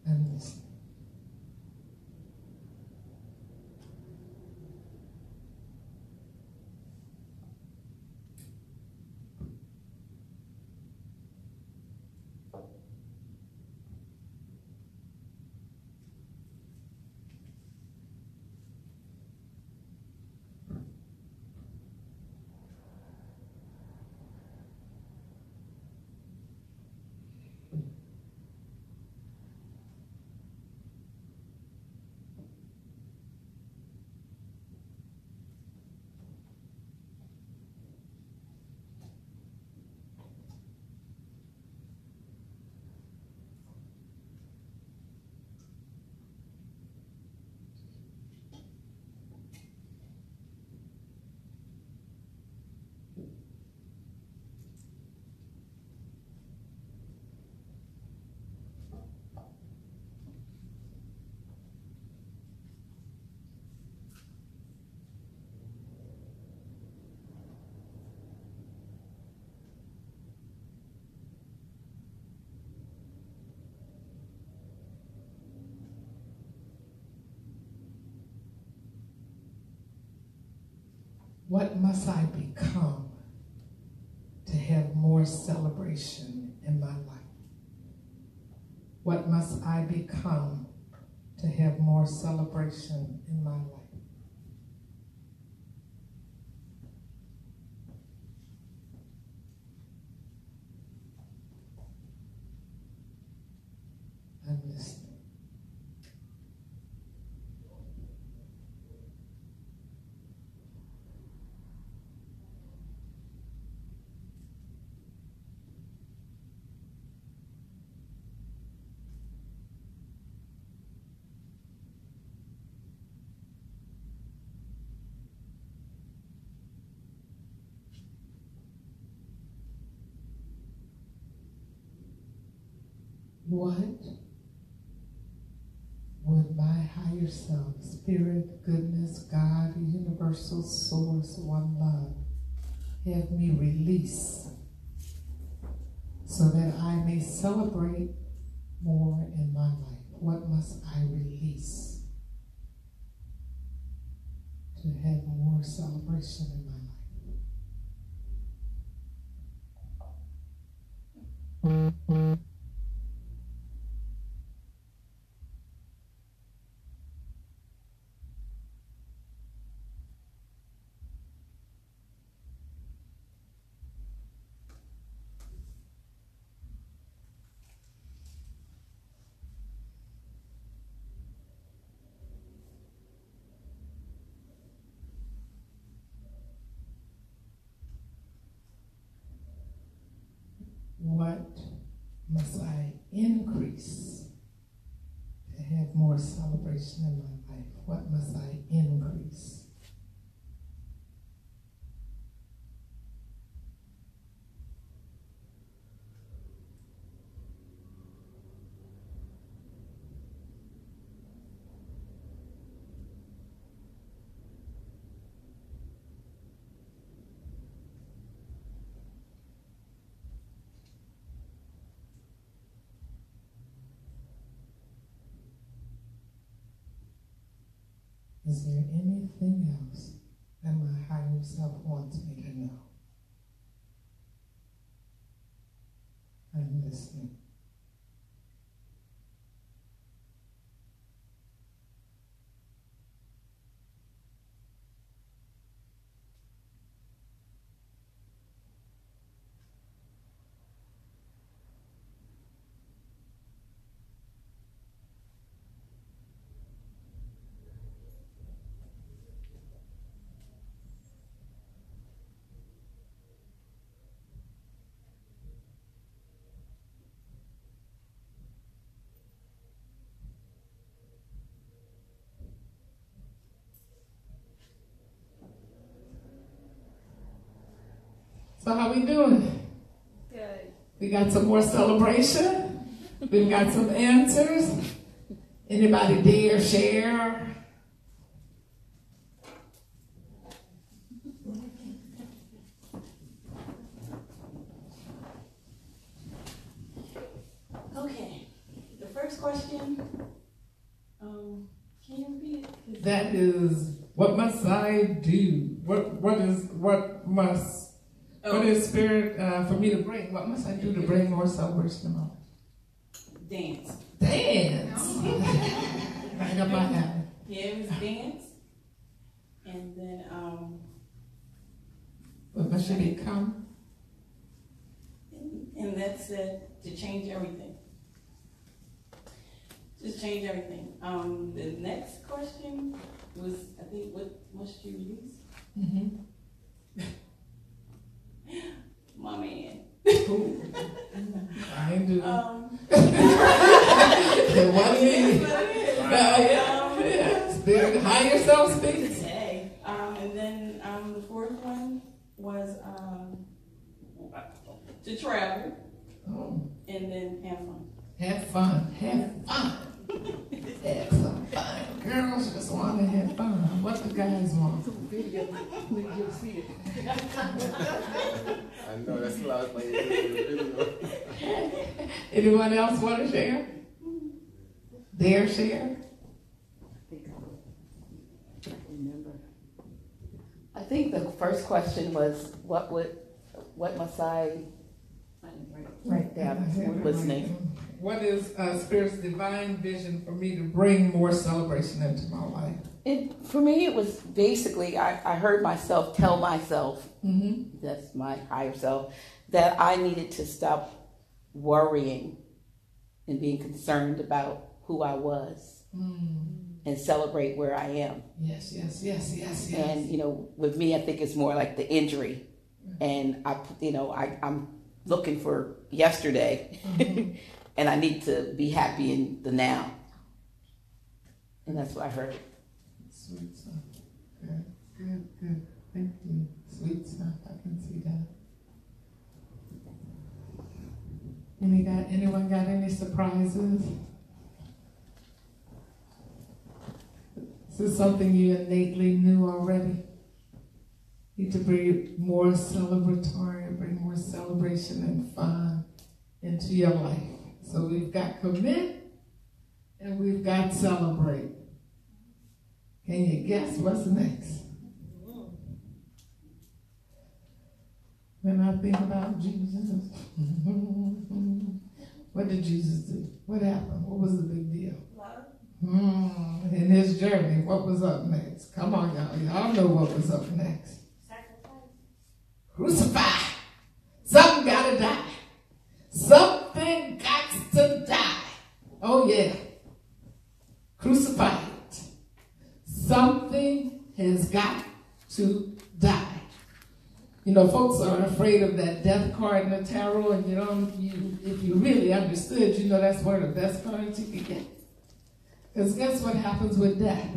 I'm listening. What must I become to have more celebration in my life? What must I become to have more celebration in my life? What would my higher self, spirit, goodness, God, universal source, one love, have me release so that I may celebrate more in my life? What must I release to have more celebration in my life? What must I increase to have more celebration in my life? What must I increase? Is there anything else that my higher self wants me to know? I'm listening. So how we doing? Good. We got some more celebration. We've got some answers. Anybody dare share? Okay. The first question, can you repeat it? That is, what must I do? What is spirit for me to bring? What must I do to bring more celebration in my life? Dance. Dance. Right up my alley. Yeah, it was dance. And then, What must you become? and that said to change everything. Just change everything. The next question was, I think, what must you release? Mm-hmm. My man. I do. What do you mean? Spirit, higher self speaks. Hey. And then the fourth one was to travel. Oh. And then have fun. Have fun. Have fun. Have some fun. Girls just want to have fun. What the guys want? I know that's loud, but video. Anyone else want to share? Dare share? I think the first question was, what must I write down? We're listening. What is Spirit's divine vision for me to bring more celebration into my life? For me, it was basically, I heard myself tell myself, Mm-hmm. that's my higher self, that I needed to stop worrying and being concerned about who I was and celebrate where I am. Yes. And, with me, I think it's more like the injury. And I'm looking for yesterday and I need to be happy in the now. And that's what I heard. Sweet stuff. Good. Thank you. Sweet stuff. I can see that. Anyone got any surprises? Is this something you innately knew already? Need to bring more celebratory, bring more celebration and fun into your life. So we've got commit and we've got celebrate. Can you guess what's next? When I think about Jesus, what did Jesus do? What happened? What was the big deal? In his journey, what was up next? Come on, y'all. Y'all know what was up next. Sacrifice. Crucify. Something gotta die. Something got to die. Oh, yeah. Crucify it. Something has got to die. You know, folks are afraid of that death card in the tarot, and if you really understood, you know that's one of the best cards you can get. Because guess what happens with death?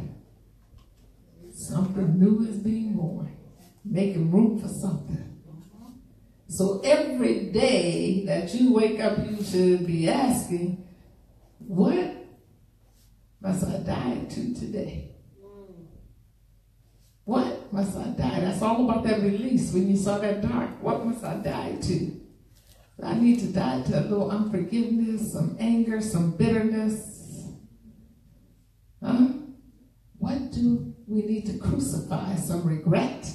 Something new is being born, making room for something. So every day that you wake up, you should be asking, what must I die to today? What must I die? That's all about that release. When you saw that dark, what must I die to? I need to die to a little unforgiveness, some anger, some bitterness. Huh? What do we need to crucify? Some regret?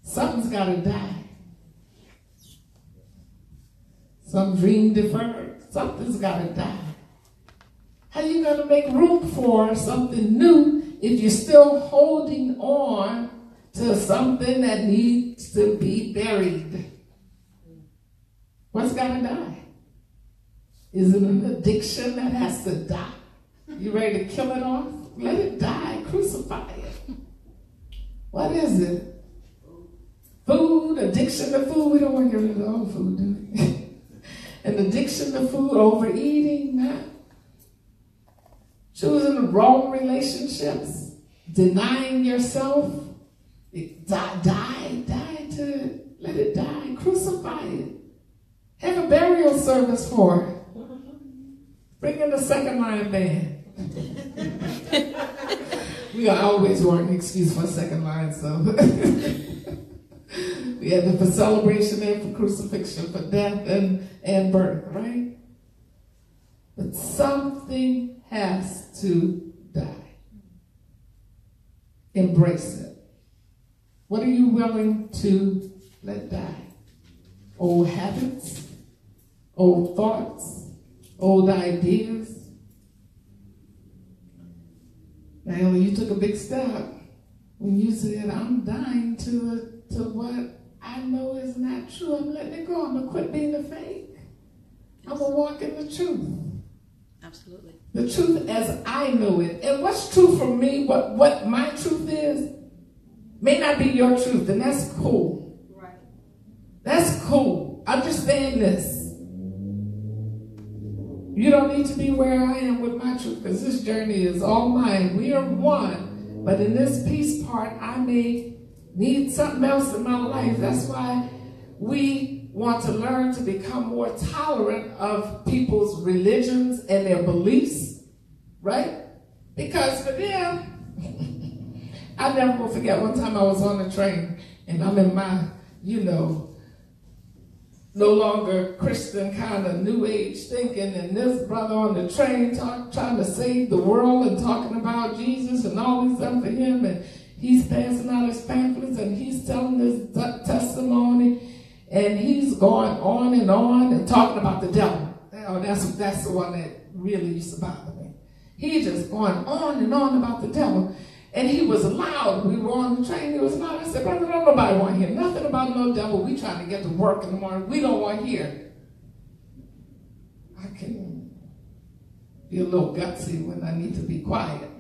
Something's got to die. Some dream deferred. Something's got to die. How are you going to make room for something new if you're still holding on to something that needs to be buried? What's got to die? Is it an addiction that has to die? You ready to kill it off? Let it die. Crucify it. What is it? Food, addiction to food. We don't want to get rid of all food, do we? An addiction to food, overeating, huh? Choosing the wrong relationships, denying yourself. Die to it. Let it die. Crucify it. Have a burial service for it. Bring in the second line band. We always want an excuse for a second line, so we have it for celebration and for crucifixion, for death and birth, right? But something has to die. Embrace it. What are you willing to let die? Old habits, old thoughts, old ideas. Nailah, you took a big step when you said, I'm dying to what I know is not true. I'm letting it go. I'm going to quit being the fake. I'm going to walk in the truth. Absolutely. The truth as I know it. And what's true for me, what my truth is, may not be your truth, and that's cool. Right. That's cool. Understand this. You don't need to be where I am with my truth, because this journey is all mine. We are one. But in this peace part, I may need something else in my life. That's why we want to learn to become more tolerant of people's religions and their beliefs, right? Because for them, I never will forget one time I was on a train and I'm in my, no longer Christian kind of new age thinking, and this brother on the train trying to save the world and talking about Jesus and all this stuff for him, and he's passing out his pamphlets and he's telling his testimony. And he's going on and talking about the devil. Oh, that's the one that really used to bother me. He just going on and on about the devil. And he was loud. We were on the train. He was loud. I said, brother, don't nobody want to hear nothing about no devil. We trying to get to work in the morning. We don't want to hear. I can be a little gutsy when I need to be quiet.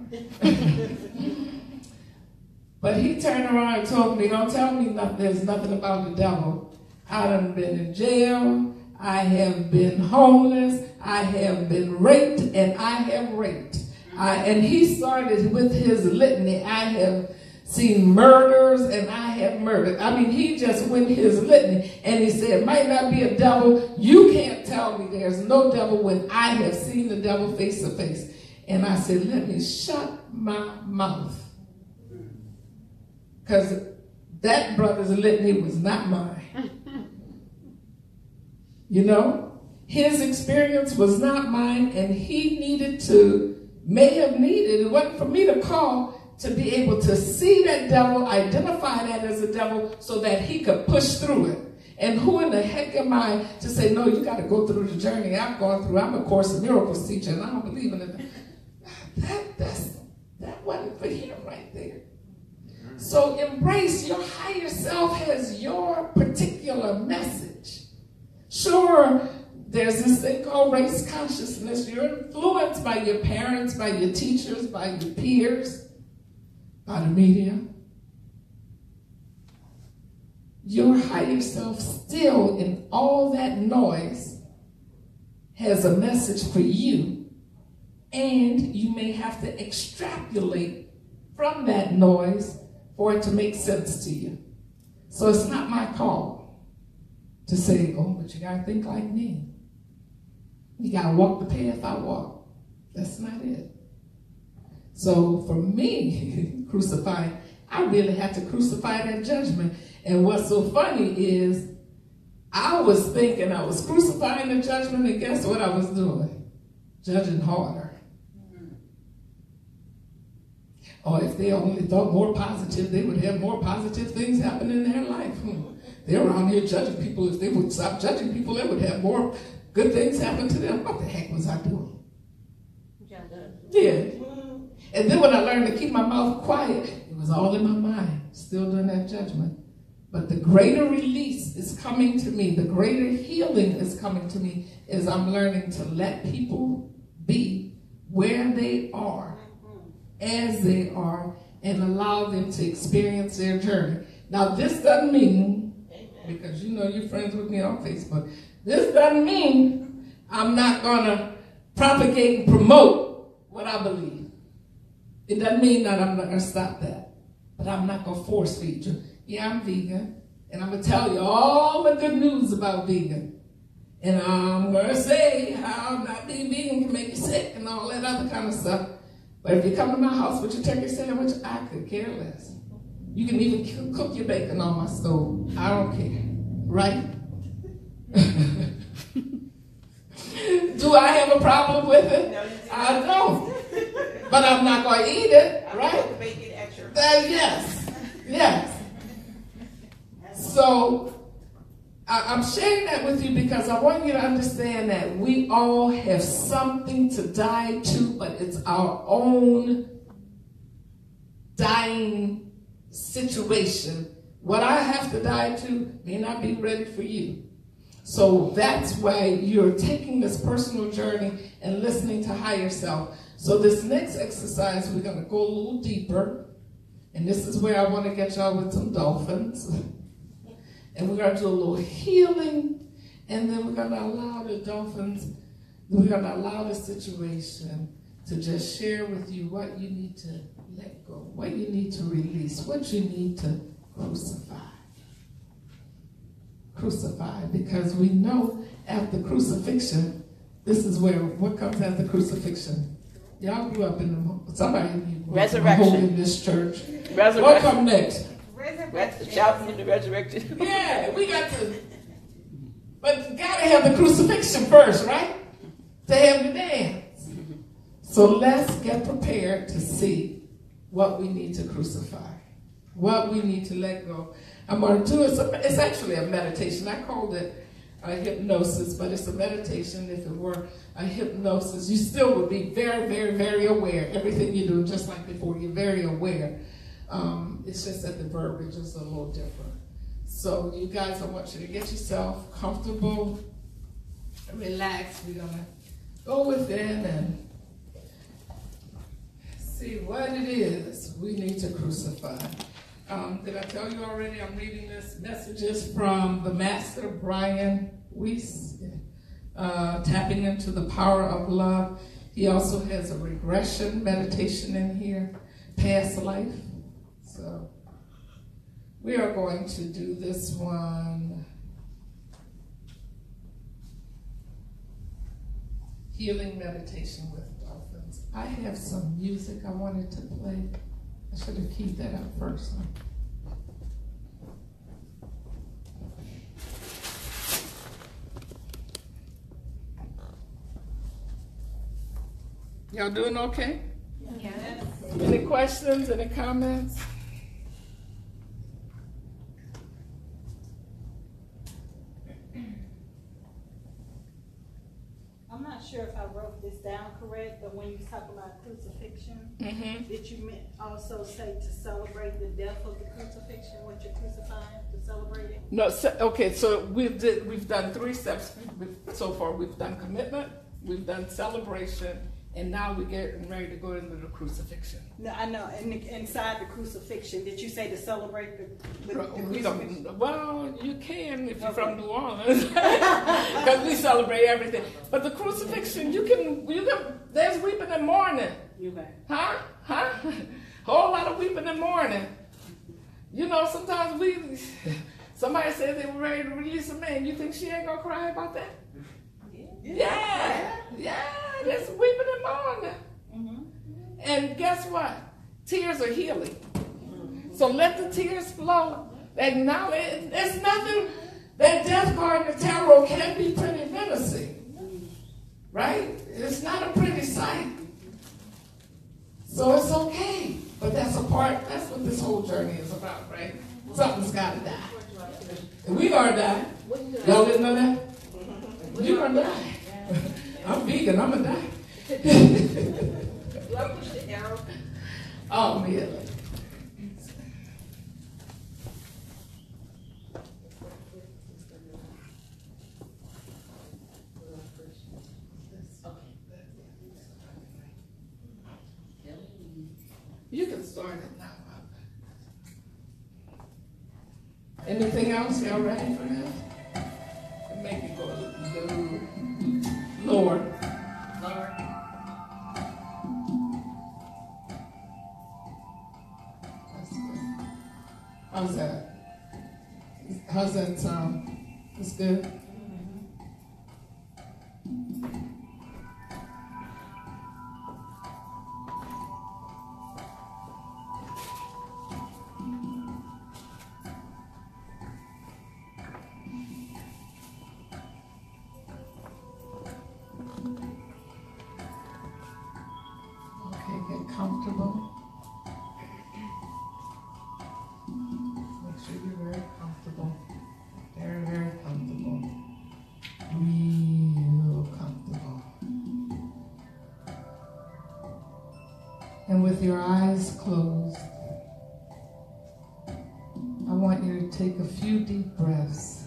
But he turned around and told me, don't tell me nothing. There's nothing about the devil. I done been in jail, I have been homeless, I have been raped, and I have raped. And he started with his litany. I have seen murders, and I have murdered. I mean, he just went his litany, and he said, it might not be a devil. You can't tell me there's no devil when I have seen the devil face to face. And I said, let me shut my mouth. Because that brother's litany was not mine. You know, his experience was not mine, and he may have needed, it wasn't for me to call, to be able to see that devil, identify that as a devil, so that he could push through it. And who in the heck am I to say, no, you got to go through the journey I've gone through. I'm a Course in Miracles teacher, and I don't believe in it. That wasn't for him right there. So embrace your higher self has your particular message. Sure, there's this thing called race consciousness. You're influenced by your parents, by your teachers, by your peers, by the media. Your higher self still, in all that noise, has a message for you. And you may have to extrapolate from that noise for it to make sense to you. So it's not my call to say, oh, but you got to think like me. You got to walk the path I walk. That's not it. So for me, crucifying, I really had to crucify that judgment. And what's so funny is I was thinking I was crucifying the judgment, and guess what I was doing? Judging harder. Or if they only thought more positive, they would have more positive things happen in their life. They're around here judging people. If they would stop judging people, they would have more good things happen to them. What the heck was I doing? Yeah. And then when I learned to keep my mouth quiet, it was all in my mind, still doing that judgment. But the greater release is coming to me, the greater healing is coming to me, as I'm learning to let people be where they are, as they are, and allow them to experience their journey. Now, this doesn't mean, because you know you're friends with me on Facebook, this doesn't mean I'm not going to propagate and promote what I believe. It doesn't mean that I'm not going to stop that. But I'm not going to force feed you. Yeah, I'm vegan, and I'm going to tell you all the good news about vegan. And I'm going to say how not being vegan can make you sick and all that other kind of stuff. But if you come to my house with your turkey sandwich, I could care less. You can even cook your bacon on my stove. I don't care, right? Do I have a problem with it? No, I don't. But I'm not going to eat it, right? Bacon at your Yes. So I'm sharing that with you because I want you to understand that we all have something to die to, but it's our own dying situation. What I have to die to may not be ready for you. So that's why you're taking this personal journey and listening to higher self. So this next exercise, we're going to go a little deeper. And this is where I want to get y'all with some dolphins. And we're going to do a little healing. And then we're going to allow the dolphins, we're going to allow the situation to just share with you what you need to let go, what you need to release, what you need to crucify. Crucify, because we know after crucifixion, this is where, what comes after crucifixion? Y'all grew up in the, somebody resurrection in this church. Resurrection. What come next? Resurrection. Shouting in the resurrection. Yeah, we got to, but you gotta have the crucifixion first, right? To have the dance. So let's get prepared to see what we need to crucify, what we need to let go. I'm going to do it. It's actually a meditation. I called it a hypnosis, but it's a meditation. If it were a hypnosis, you still would be very, very, very aware. Everything you do, just like before, you're very aware. It's just that the verbiage is a little different. So you guys, I want you to get yourself comfortable, relax. We're going to go within and see what it is we need to crucify. Did I tell you already? I'm reading this messages from the Master Brian Weiss, tapping into the power of love. He also has a regression meditation in here, past life. So we are going to do this one. Healing meditation with dolphins. I have some music I wanted to play. I should have keyed that up first. Y'all doing okay? Yes. Any questions, any comments? I'm not sure if I wrote this down correct, but when you talk about crucifixion, did you also say to celebrate the death of the crucifixion, what you're crucifying, to celebrate it? No, okay, so we've done 3 steps so far. We've done commitment, we've done celebration, and now we're getting ready to go into the crucifixion. No, I know. And inside the crucifixion, did you say to celebrate the We crucifixion? don't, well, you can if you're from New Orleans, because we celebrate everything. But the crucifixion, you can. There's weeping and mourning. You bet. Huh? Whole lot of weeping and mourning. You know, sometimes somebody said they were ready to release a man. You think she ain't gonna cry about that? Yeah. There's weeping and mourning. And guess what? Tears are healing. So let the tears flow. Acknowledge there's nothing that death card in the tarot can be pretty menacing. Right? It's not a pretty sight. So it's okay. But that's what this whole journey is about, right? Something's gotta die. And we gonna die. Y'all didn't know that? You're gonna die. I'm vegan, I'm gonna die. Do I push the arrow? Oh, really? You can start it now. Anything else? Y'all ready for this? Make it go a little lower. That's good. How's that? How's that sound? It's good? Comfortable. Make sure you're very comfortable. Very, very comfortable. Real comfortable. And with your eyes closed, I want you to take a few deep breaths.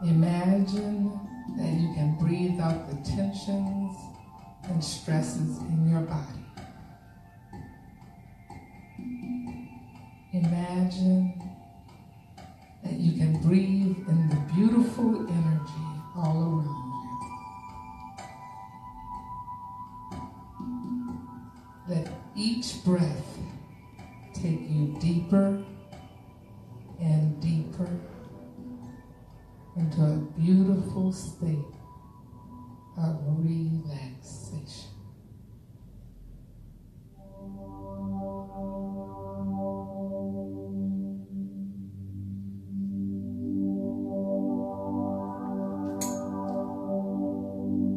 Imagine that you can breathe out the tensions and stresses in your body. Imagine that you can breathe in the beautiful energy all around you. Let each breath take you deeper and deeper into a beautiful state of relaxation.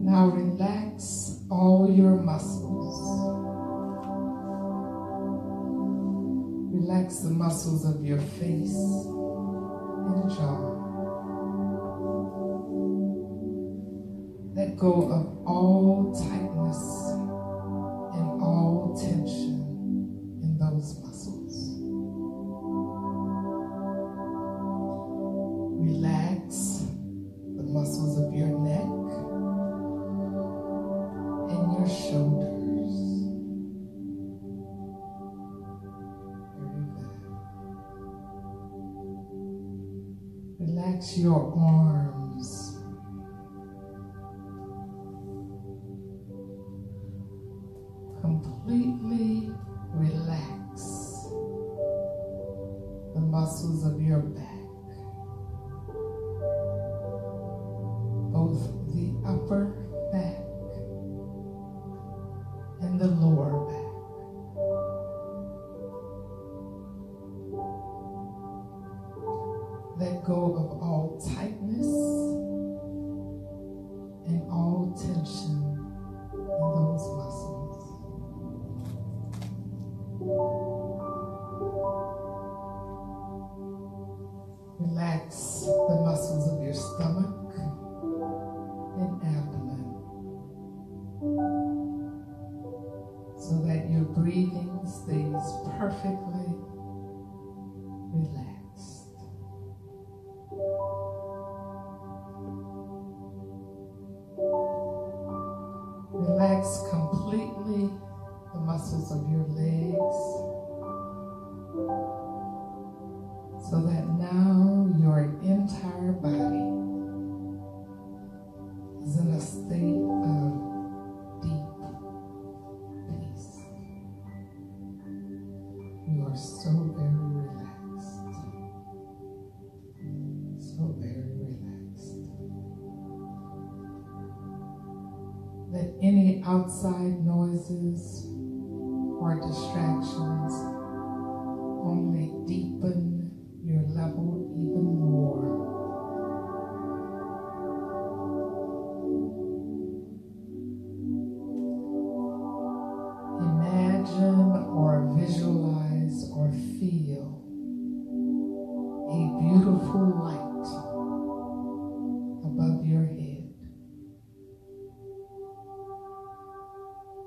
Now relax all your muscles. Relax the muscles of your face and jaw. Let go of all tightness and all tension in those muscles. Relax the muscles of your neck and your shoulders. Very good. Relax your arms. completely relax the muscles of your back, both the upper back and the lower back. Let go of all tightness and all tension in those muscles. Relax the muscles of your stomach and abdomen so that your breathing stays perfectly relaxed. Relax completely the muscles of your legs so that now your entire body is in a state of deep peace. You are so very relaxed. So very relaxed. Let any outside noises or distractions only deepen your level even more. Imagine or visualize or feel a beautiful light above your head.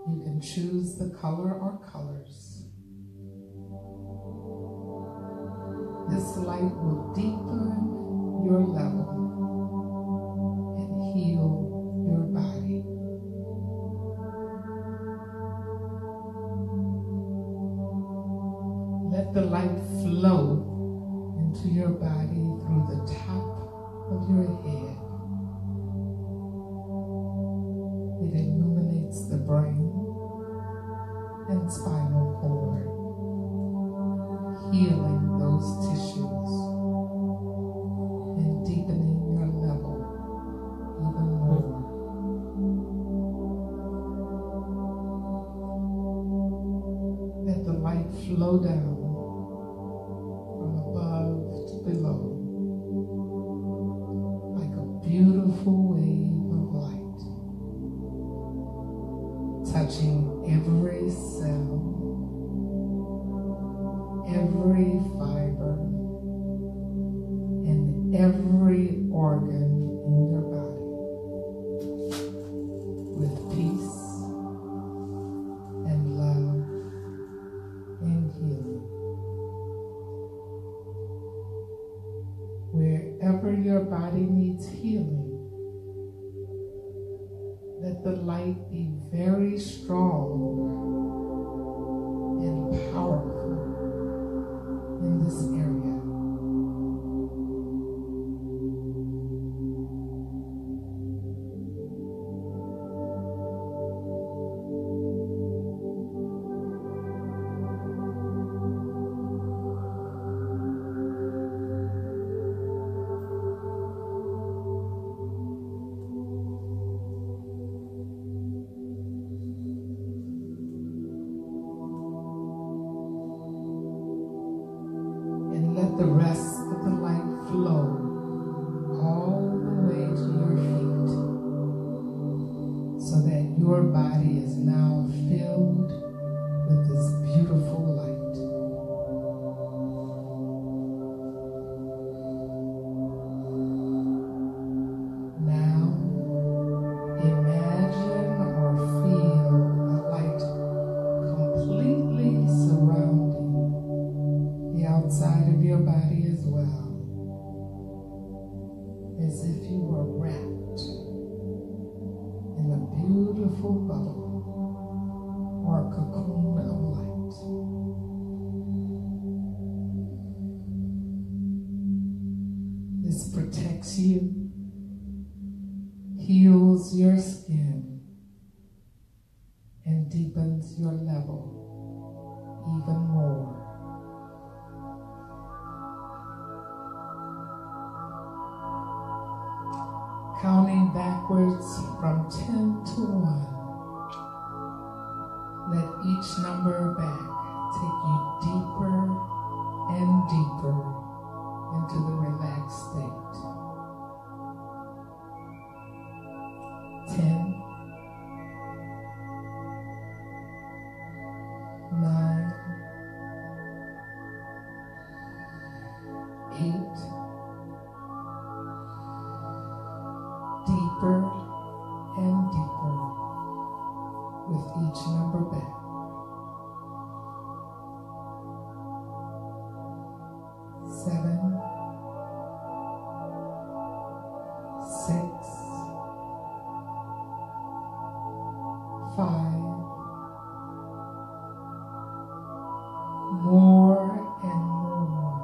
You can choose the color or colors. This light will deepen your level and heal your body. Let the light flow into your body through the top of your head. It illuminates the brain and spinal cord, healing those tissues and deepening your level even more. Let the light flow down from above to below like a beautiful wave of light, touching every cell, every fiber, and every organ in your body with peace and love and healing. Wherever your body needs healing, let the light be very strong and powerful in this area. Let the rest of the light flow all the way to your feet so that your body is now filled with this beautiful light. Now, imagine or feel a light completely surrounding the outside of your body as well, as if you were wrapped in a beautiful bubble or cocoon of light. This protects you, heals your skin, and deepens your level even more. Counting backwards from 10 to 1. Let each number back take you deeper and deeper into the relaxed state. 10, 9, 8, deeper and deeper with each number back. 7, 6, 5, more and more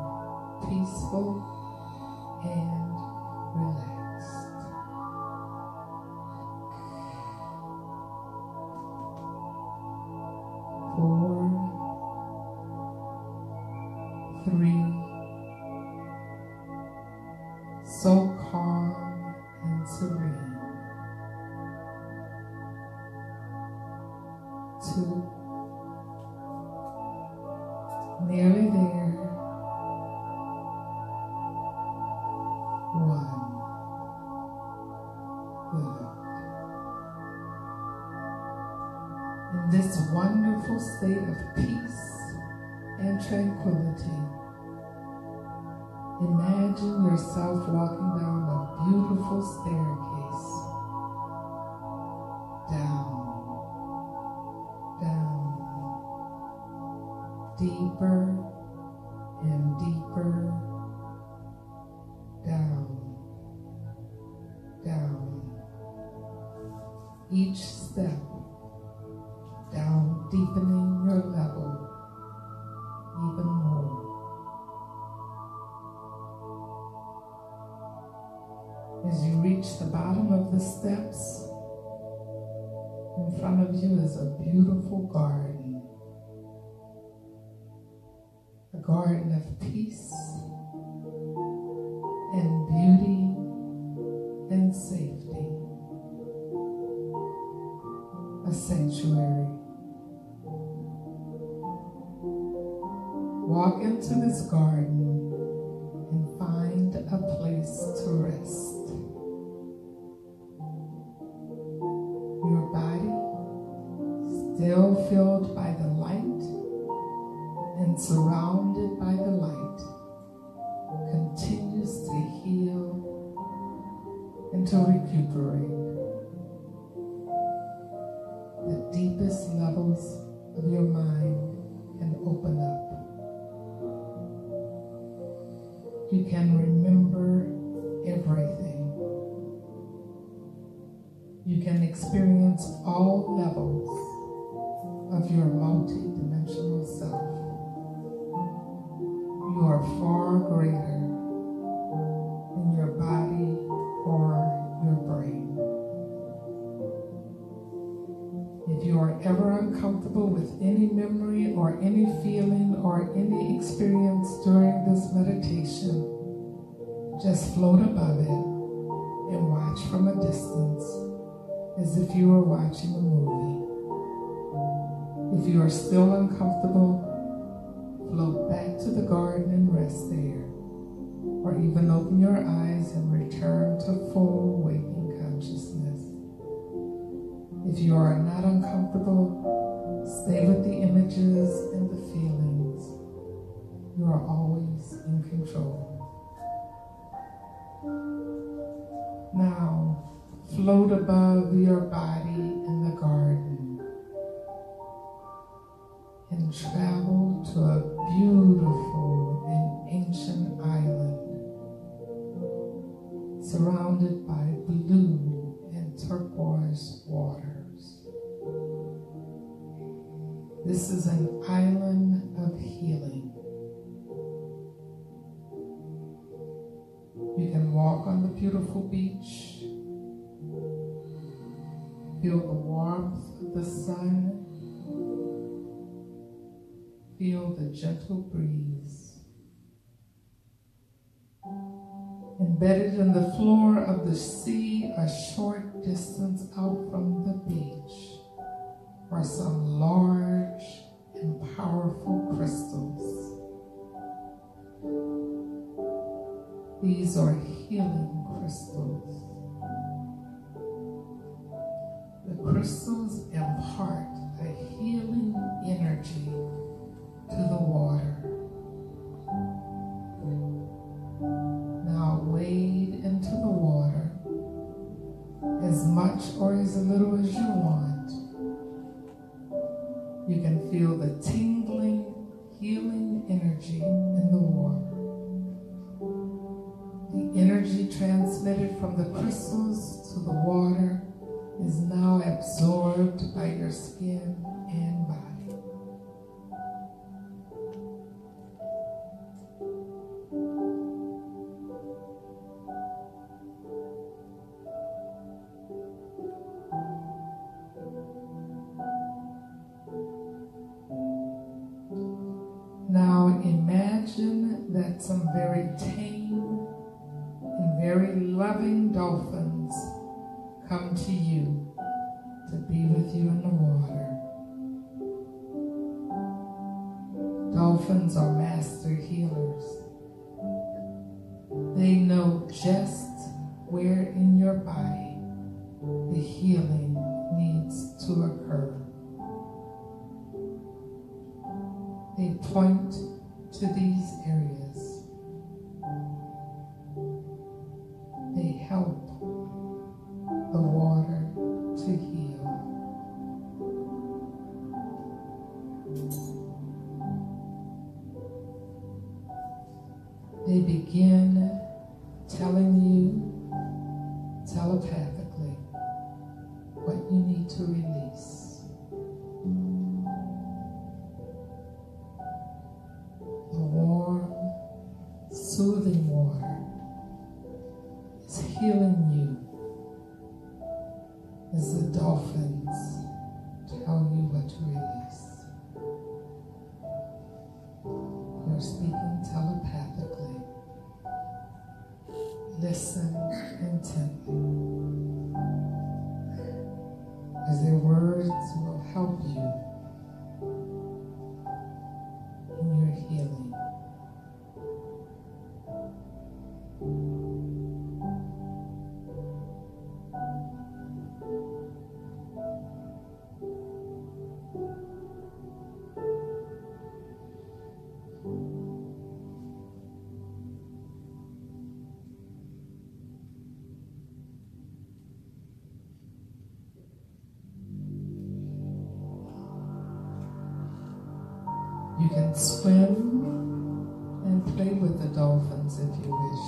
peaceful and relaxed. 4, 3, so calm and serene. 2, nearly there. 1, good. In this wonderful state of peace and tranquility, imagine yourself walking down a beautiful staircase. Down, down, deeper and deeper, down, down. Each step down, deepening your level even more. As you reach the bottom of the steps, in front of you is a beautiful garden. A garden of peace and beauty and safety. A sanctuary. Walk into this garden and find a place to rest. Your body, still filled by the light and surrounded by the light, continues to heal and to recuperate. The deepest levels of your mind can open up. You can remember everything. You can experience all levels of your multi-dimensional self. You are far greater than your body or your brain. If you are ever uncomfortable with any memory or any feeling or any experience during this meditation, just float above it and watch from a distance as if you were watching a movie. If you are still uncomfortable, float back to the garden and rest there, or even open your eyes and return to full waking consciousness. If you are not uncomfortable, stay with the images and the feelings. You are always in control. Now, float above your body in the garden and travel to a beautiful and ancient island surrounded by blue and turquoise waters. This is an island of healing. You can walk on the beautiful beach, Feel the warmth of the sun. Feel the gentle breeze. Embedded in the floor of the sea, a short distance out from the beach, are some large and powerful crystals. These are healing crystals. The crystals impart a healing energy to the water. Now wade into the water as much or as little as you want. You can feel the tingling, healing energy in the water. The energy transmitted from the crystals to the water is now absorbed by your skin and body. Now imagine that some very tame and very loving dolphins come to you to be with you in the water. Dolphins are master healers. They know just where in your body the healing needs to occur. They point to these areas. They help the water to heal. They begin telling you telepathically what you need to release. The warm, soothing water is healing you as the dolphins tell you what to release. You're speaking telepathically. Listen intently, as their words will help you in your healing. You can swim and play with the dolphins if you wish.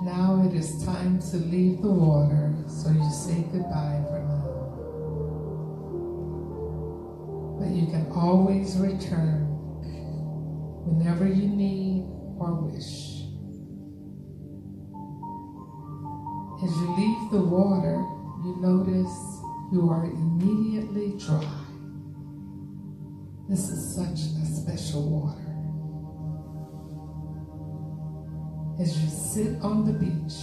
Now it is time to leave the water, so you say goodbye for now. But you can always return whenever you need or wish. As you leave the water, you notice you are immediately dry. This is such a special water. As you sit on the beach,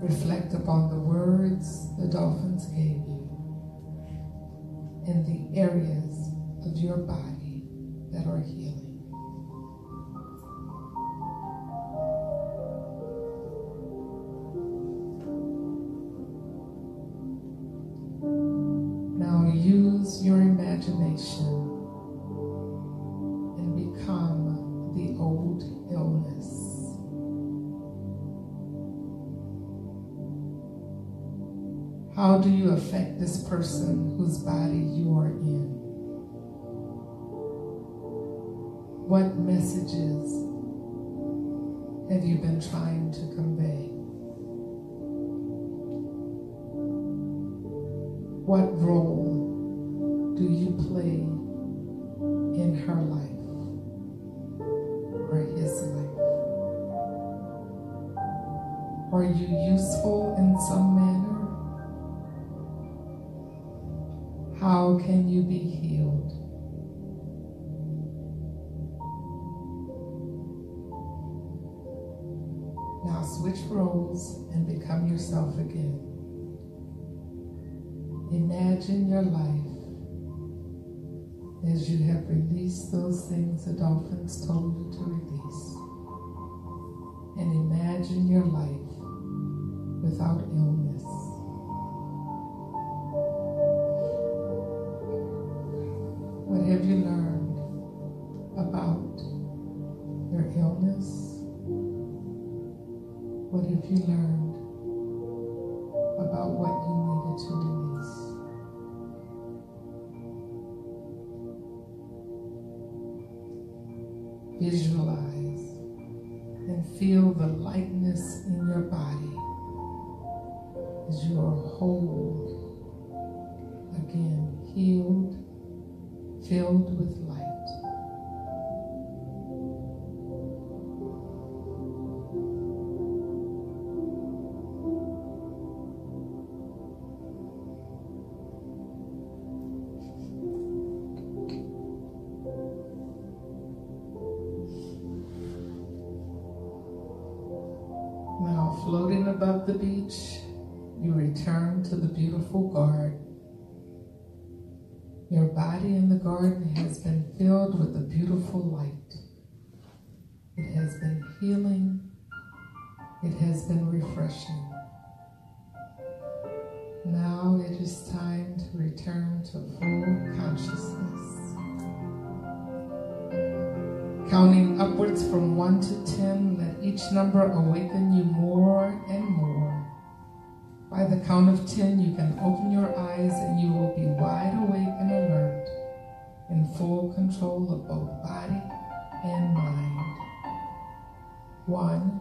reflect upon the words the dolphins gave you and the areas of your body that are healing. Use your imagination and become the old illness. How do you affect this person whose body you are in? What messages have you been trying to convey? What role do you play in her life or his life? Are you useful in some manner? How can you be healed? Now switch roles and become yourself again. Imagine your life as you have released those things the dolphins told you to release. And imagine your life without illness. What have you learned about your illness? What have you learned about what you needed to release? Visualize and feel the lightness in your body as you are whole, again, healed, filled with light. Now, floating above the beach, you return to the beautiful garden. Your body in the garden has been filled with a beautiful light. It has been healing. It has been refreshing. Now it is time to return to full consciousness. Counting upwards from 1 to 10, let each number awaken you more and more. By the count of 10, you can open your eyes and you will be wide awake and alert, in full control of both body and mind. 1,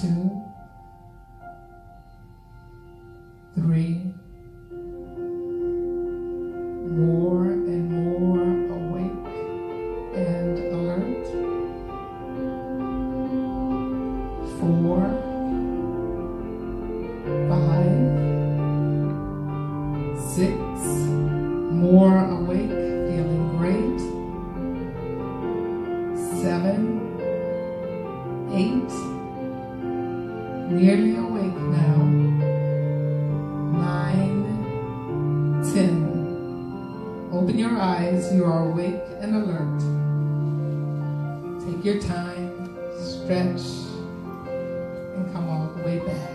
2, 3, more and more awake and alert. 4, 5, 6, more awake, feeling great. 7, 8, nearly awake now. 9, 10. Open your eyes, you are awake and alert. Take your time, stretch, and come all the way back.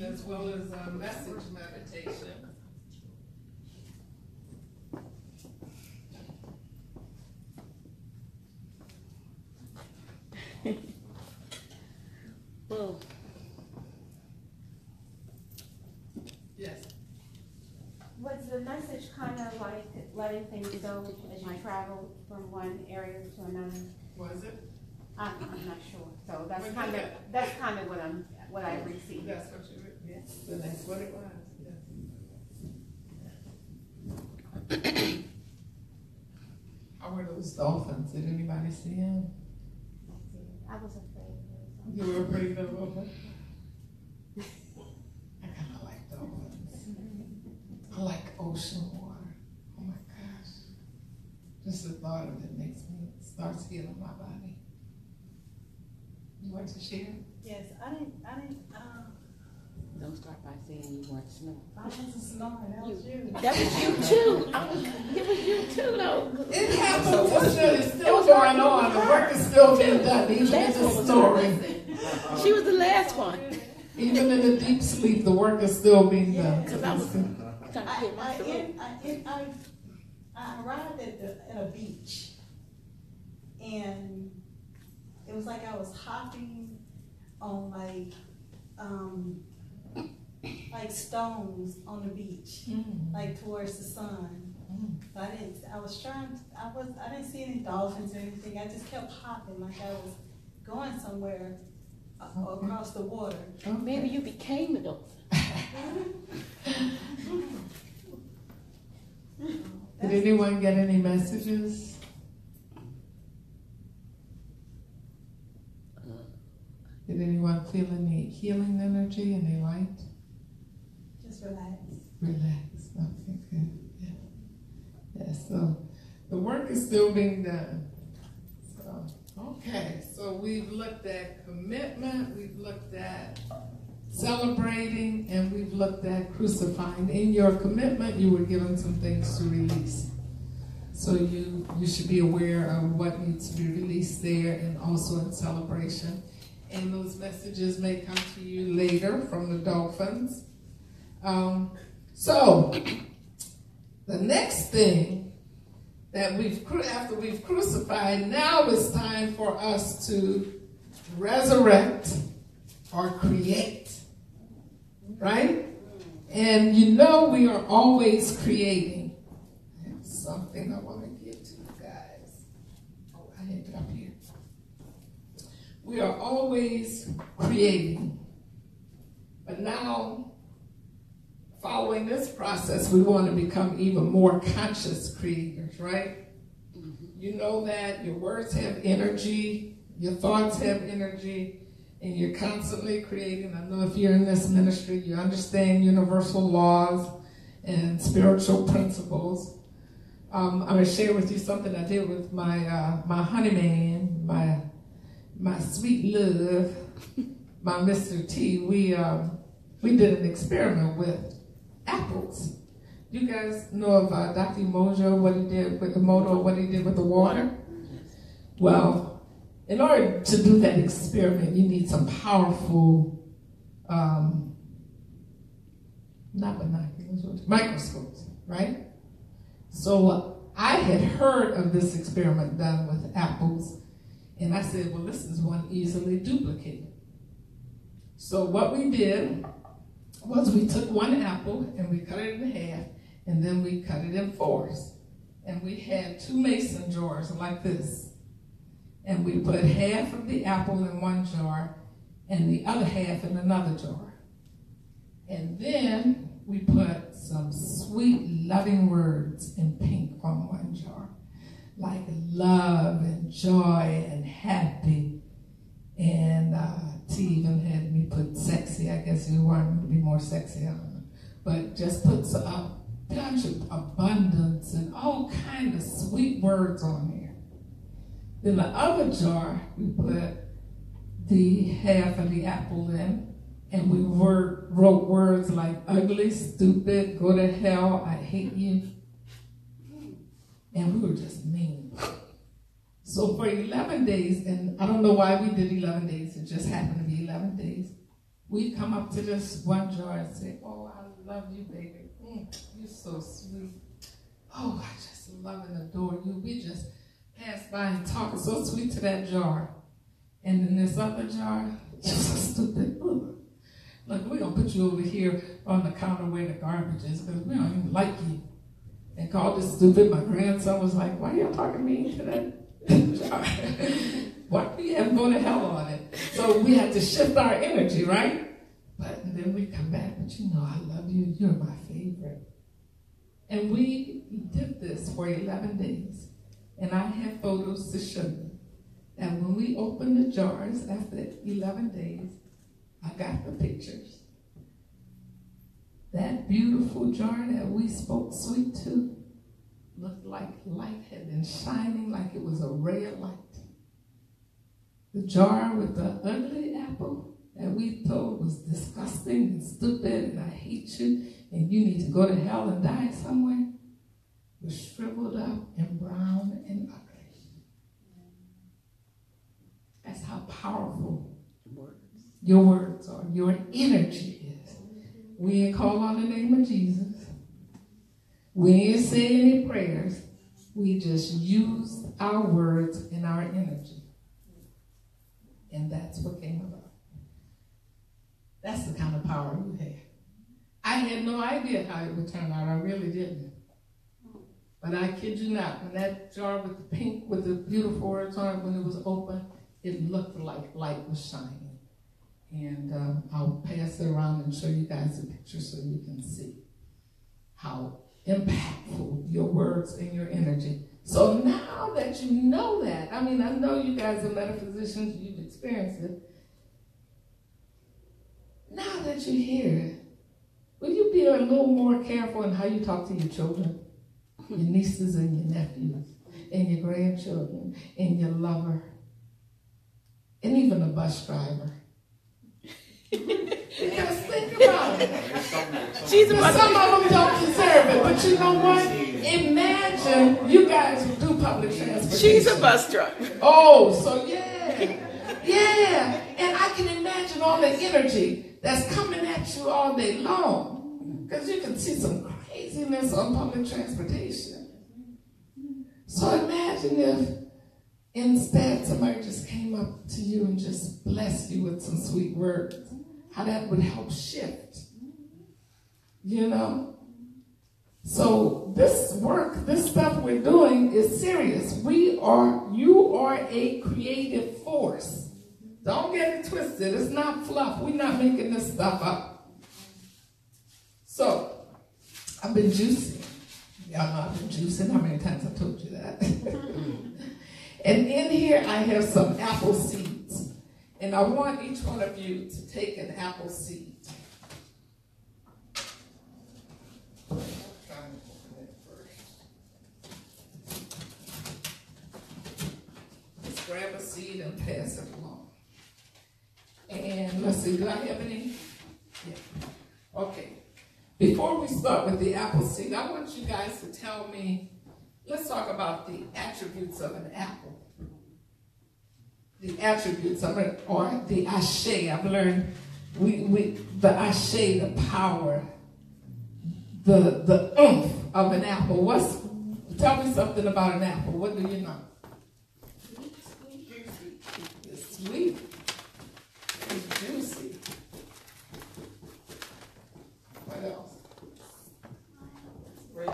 As well as a message meditation. Well, yes. Was the message kind of like letting things go as you travel from one area to another? Was it? I'm not sure. So that's kind of what I received. That's what you. Yes, so that's what it was. Yes. How were those dolphins? Did anybody see them? I was afraid. You were afraid of them? I kind of like dolphins. I like ocean water. Oh my gosh. Just the thought of it starts healing my body. You want to share? yes, I didn't, Don't start by saying you weren't snoring. I wasn't snoring, that was you. That was you too. It was you too, though. It happened. It's still going on. The work is still still being done, even in the snoring. She was the last one. Even in the deep sleep, the work is still being done. I arrived at a beach, and it was like I was hopping on like stones on the beach, like towards the sun. But I didn't see any dolphins or anything. I just kept hopping like I was going somewhere across the water. Maybe you became a dolphin. Did anyone get any messages? Did anyone feel any healing energy, any light? Just relax. Relax. Okay, good. Yeah, so the work is still being done. So, okay, so we've looked at commitment, we've looked at celebrating, and we've looked at crucifying. In your commitment, you were given some things to release. So you should be aware of what needs to be released there, and also in celebration. And those messages may come to you later from the dolphins. So the next thing that after we've crucified, now it's time for us to resurrect or create, right? And you know we are always creating. That's something I want to give to you guys. Oh, I had it up here. We are always creating. But now, following this process, we want to become even more conscious creators, right? You know that your words have energy, your thoughts have energy, and you're constantly creating. I know if you're in this ministry, you understand universal laws and spiritual principles. I'm going to share with you something I did with my honey man, my sweet love, my Mr. T. We did an experiment with apples. You guys know of Dr. Mojo, what he did with the motor, what he did with the water? Well, in order to do that experiment, you need some powerful, not binoculars, microscopes, right? So I had heard of this experiment done with apples, and I said, well, this is one easily duplicated. So what we did was we took one apple and we cut it in half, and then we cut it in fours. And we had 2 mason jars like this. And we put half of the apple in one jar and the other half in another jar. And then we put some sweet, loving words in pink on one jar, like love and joy and happy. And T even had me put sexy. I guess he wanted me to be more sexy, I don't know. But just put a bunch of abundance and all kind of sweet words on there. Then the other jar, we put the half of the apple in, and we wrote words like ugly, stupid, go to hell, I hate you. And we were just mean. So for 11 days, and I don't know why we did 11 days, it just happened to be 11 days, we come up to this one jar and say, oh, I love you, baby. You're so sweet. Oh, I just love and adore you. We just pass by and talk so sweet to that jar. And in this other jar, just so stupid. Look, we're going to put you over here on the counter where the garbage is because we don't even like you. And called this stupid. My grandson was like, why are y'all talking mean to that jar? Why do you have go to hell on it? So we had to shift our energy, right? But then we come back, but you know I love you. You're my favorite. And we did this for 11 days. And I have photos to show you. And when we opened the jars after 11 days, I got the pictures. That beautiful jar that we spoke sweet to looked like light had been shining like it was a ray of light. The jar with the ugly apple that we told was disgusting and stupid and I hate you and you need to go to hell and die somewhere was shriveled up and brown and ugly. powerful your words are, your energy is. We ain't call on the name of Jesus. We ain't say any prayers. We just use our words and our energy. And that's what came about. That's the kind of power you have. I had no idea how it would turn out. I really didn't. But I kid you not, when that jar with the pink, with the beautiful words on it, when it was open, it looked like light was shining. And I'll pass it around and show you guys a picture so you can see how impactful your words and your energy. So now that you know that, I mean, I know you guys are metaphysicians, you've experienced it. Now that you hear it, will you be a little more careful in how you talk to your children, your nieces and your nephews, and your grandchildren, and your lover, and even a bus driver? Because think about it. Some of them don't deserve it, but you know what? Imagine you guys who do public transportation. She's a bus driver. Oh, so yeah. And I can imagine all the energy that's coming at you all day long. Because you can see some craziness on public transportation. So imagine if instead somebody just came up to you and just blessed you with some sweet words. How that would help shift. You know? So this work, this stuff we're doing is serious. You are a creative force. Don't get it twisted. It's not fluff. We're not making this stuff up. So, I've been juicing. Y'all know I've been juicing. How many times I told you that? And in here I have some apple seeds. And I want each one of you to take an apple seed. Just grab a seed and pass it along. And let's see, do I have any? Yeah. Okay. Before we start with the apple seed, I want you guys to tell me, let's talk about the attributes of an apple. The attributes of it, or the ashe. I've learned the ashe, the power, the oomph of an apple. Tell me something about an apple. What do you know? It's sweet. It's juicy. What else? Red.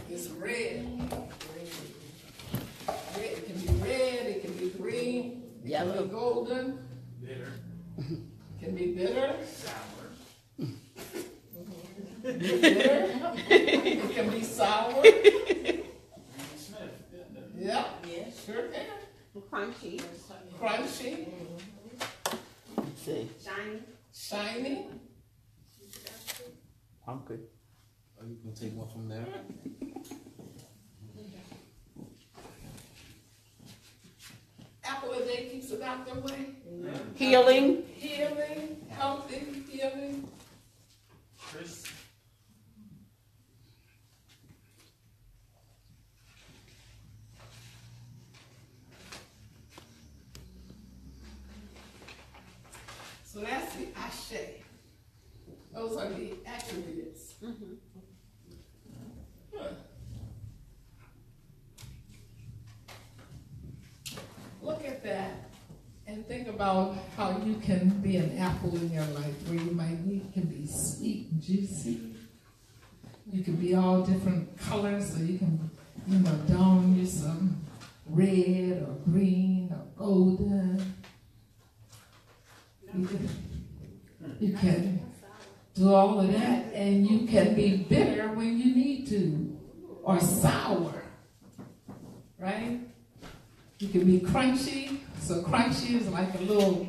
It's red. It can be red, it can be green. Yellow. It can be golden. Bitter. Can be bitter. Sour. Bitter. It can be sour. Yeah. Yes. Sure can. Crunchy. Crunchy. Let's see. Shiny. Shiny. I'm good. Are you gonna take one from there? Apple a day keeps the doctor away. Healing. Healing. Healthy. Healing. Chris. So that's the ashe. Those are the attributes. Huh. Look at that and think about how you can be an apple in your life where you can be sweet and juicy. You can be all different colors, so you can, don you some red or green or golden. You can do all of that, and you can be bitter when you need to, or sour, right? You can be crunchy, so crunchy is like a little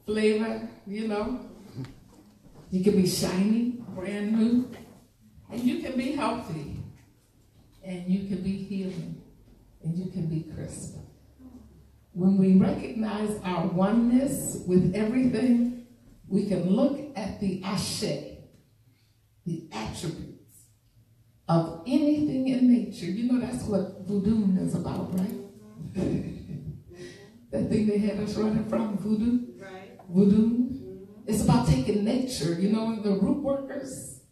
flavor, You can be shiny, brand new, and you can be healthy, and you can be healing, and you can be crisp. When we recognize our oneness with everything, we can look at the ashe, the attributes of anything in nature. That's what voodoo is about, right? That thing they had us running from, voodoo. Right. Voodoo. Mm-hmm. It's about taking nature. You know, the root workers,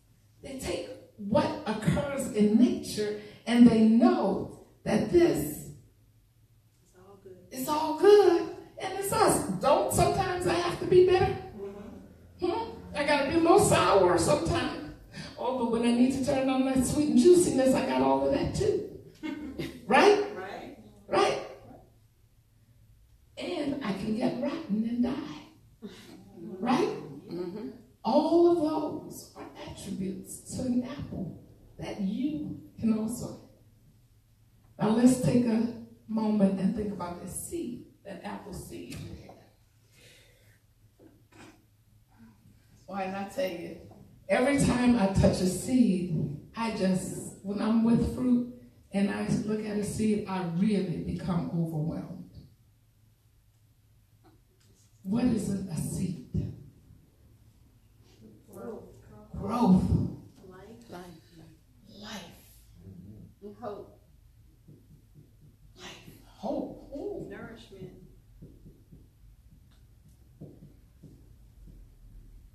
they take what occurs in nature and they know that this It's all good. is all good. And it's us. Don't sometimes I have to be better? I got to be a little sour sometimes. Oh, but when I need to turn on that sweet and juiciness, I got all of that too. Right? Right. Right? And I can get rotten and die. Right? Mm-hmm. All of those are attributes to an apple that you can also have. Now let's take a moment and think about this seed, that apple seed. Why not tell you? Every time I touch a seed, when I'm with fruit and I look at a seed, I really become overwhelmed. What is a seed? Growth. Life. And hope. Hope. Ooh. Nourishment.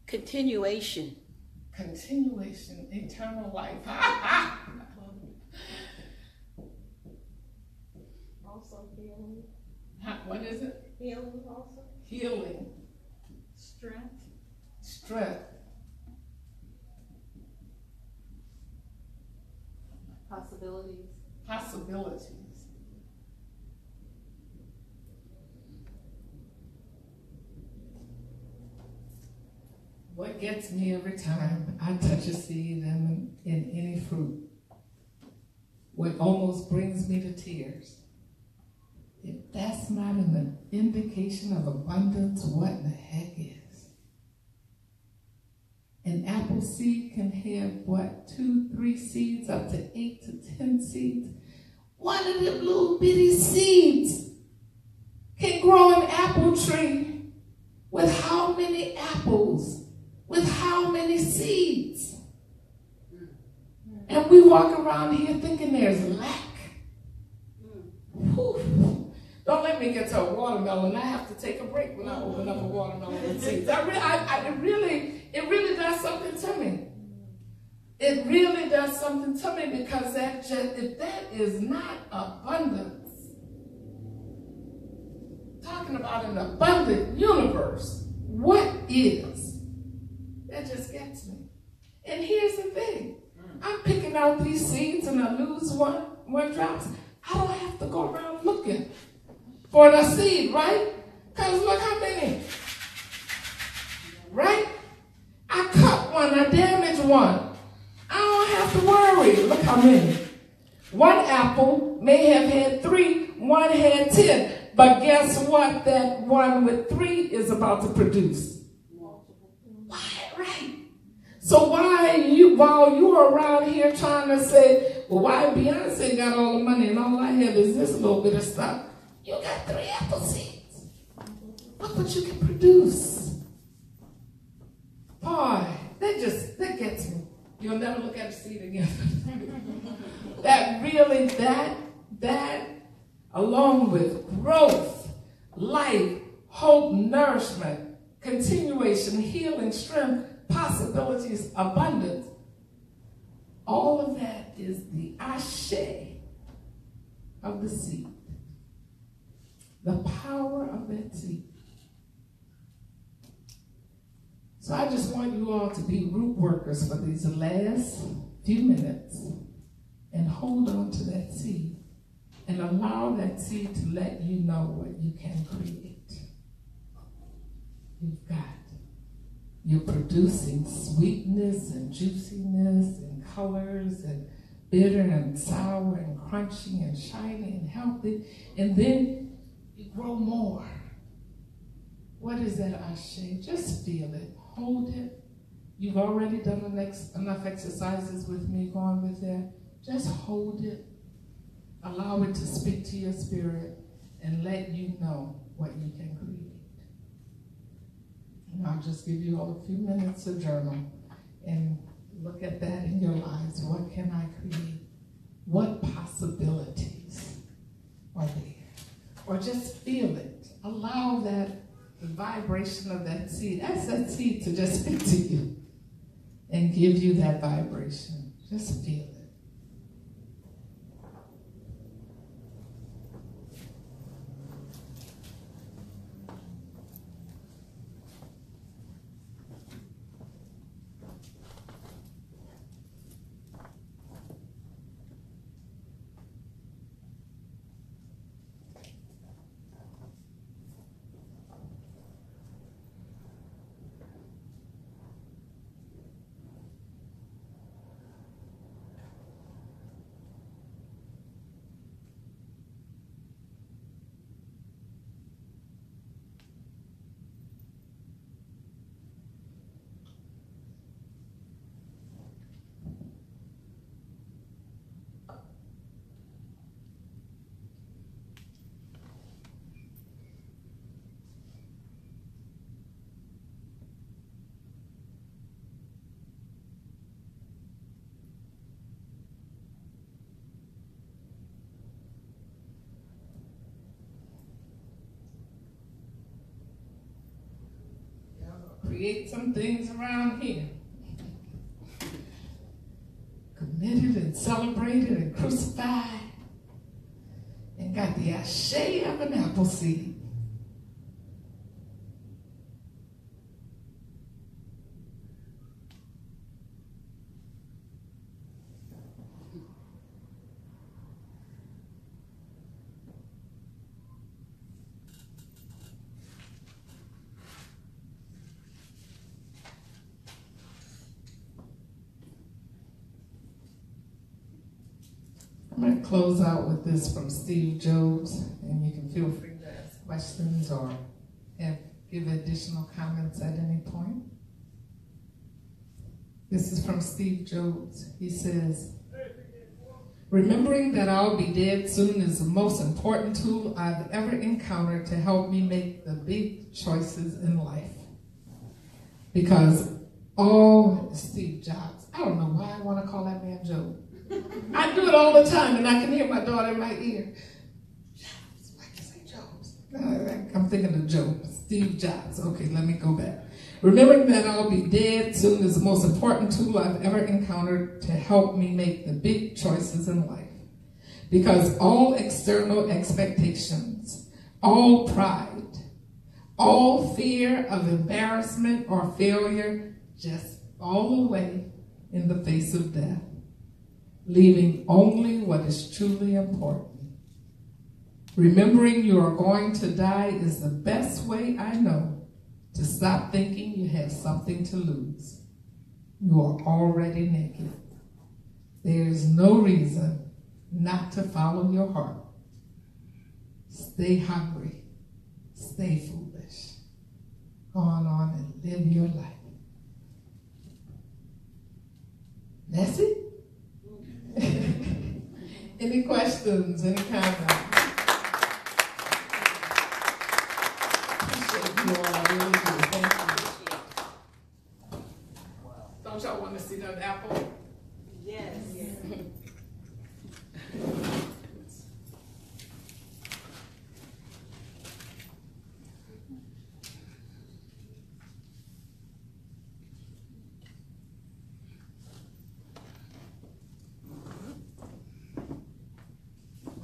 Continuation. Continuation, eternal life. Also healing. What is it? Healing also. Healing. Strength. Strength. Possibilities. Possibilities. What gets me every time I touch a seed in any fruit, what almost brings me to tears, if that's not an indication of abundance, what in the heck is? An apple seed can have, what, 2, 3 seeds, up to 8 to 10 seeds. One of them little bitty seeds can grow an apple tree with how many apples? With how many seeds? And we walk around here thinking there's lack. Whew. Don't let me get to a watermelon. I have to take a break when I open up a watermelon with seeds. It really does something to me. It really does something to me because if that is not abundance, talking about an abundant universe, what is? That just gets me. And here's the thing. I'm picking out these seeds and I lose one drops. I don't have to go around looking for the seed, right? Because look how many. Right? I cut one, I damage one. I don't have to worry. Look how many. One apple may have had 3, one had 10. But guess what? That one with 3 is about to produce. Right. So while you're around here trying to say, well, why Beyonce got all the money and all I have is this little bit of stuff? You got 3 apple seeds. Look what you can produce. Boy, that gets me. You'll never look at a seed again. that along with growth, life, hope, nourishment, continuation, healing, strength, possibilities, abundance. All of that is the ashe of the seed. The power of that seed. So I just want you all to be root workers for these last few minutes and hold on to that seed and allow that seed to let you know what you can create. You've got. You're producing sweetness and juiciness and colors and bitter and sour and crunchy and shiny and healthy. And then you grow more. What is that ashe? Just feel it. Hold it. You've already done enough exercises with me going with that. Just hold it. Allow it to speak to your spirit and let you know what you can create. And I'll just give you all a few minutes to journal and look at that in your lives. What can I create? What possibilities are there? Or just feel it. allow that, the vibration of that seed, ask that seed to just speak to you and give you that vibration. Just feel it. Create some things around here. Committed and celebrated and crucified and got the ashe of an apple seed. I'm going to close out with this from Steve Jobs, and you can feel free to ask questions or give additional comments at any point. This is from Steve Jobs. He says, "Remembering that I'll be dead soon is the most important tool I've ever encountered to help me make the big choices in life. Because all Steve Jobs, I don't know why I want to call that man Job. I do it all the time, and I can hear my daughter in my ear. Jobs, why can I say Jobs? I'm thinking of Job, Steve Jobs. Okay, let me go back. Remembering that I'll be dead soon is the most important tool I've ever encountered to help me make the big choices in life. Because all external expectations, all pride, all fear of embarrassment or failure just fall away in the face of death, leaving only what is truly important. Remembering you are going to die is the best way I know to stop thinking you have something to lose. You are already naked. There is no reason not to follow your heart. Stay hungry. Stay foolish. Go on and live your life." Messy? Any questions? Any comments? Appreciate you all. I really do. Thank you. Don't y'all want to see that apple? Yes.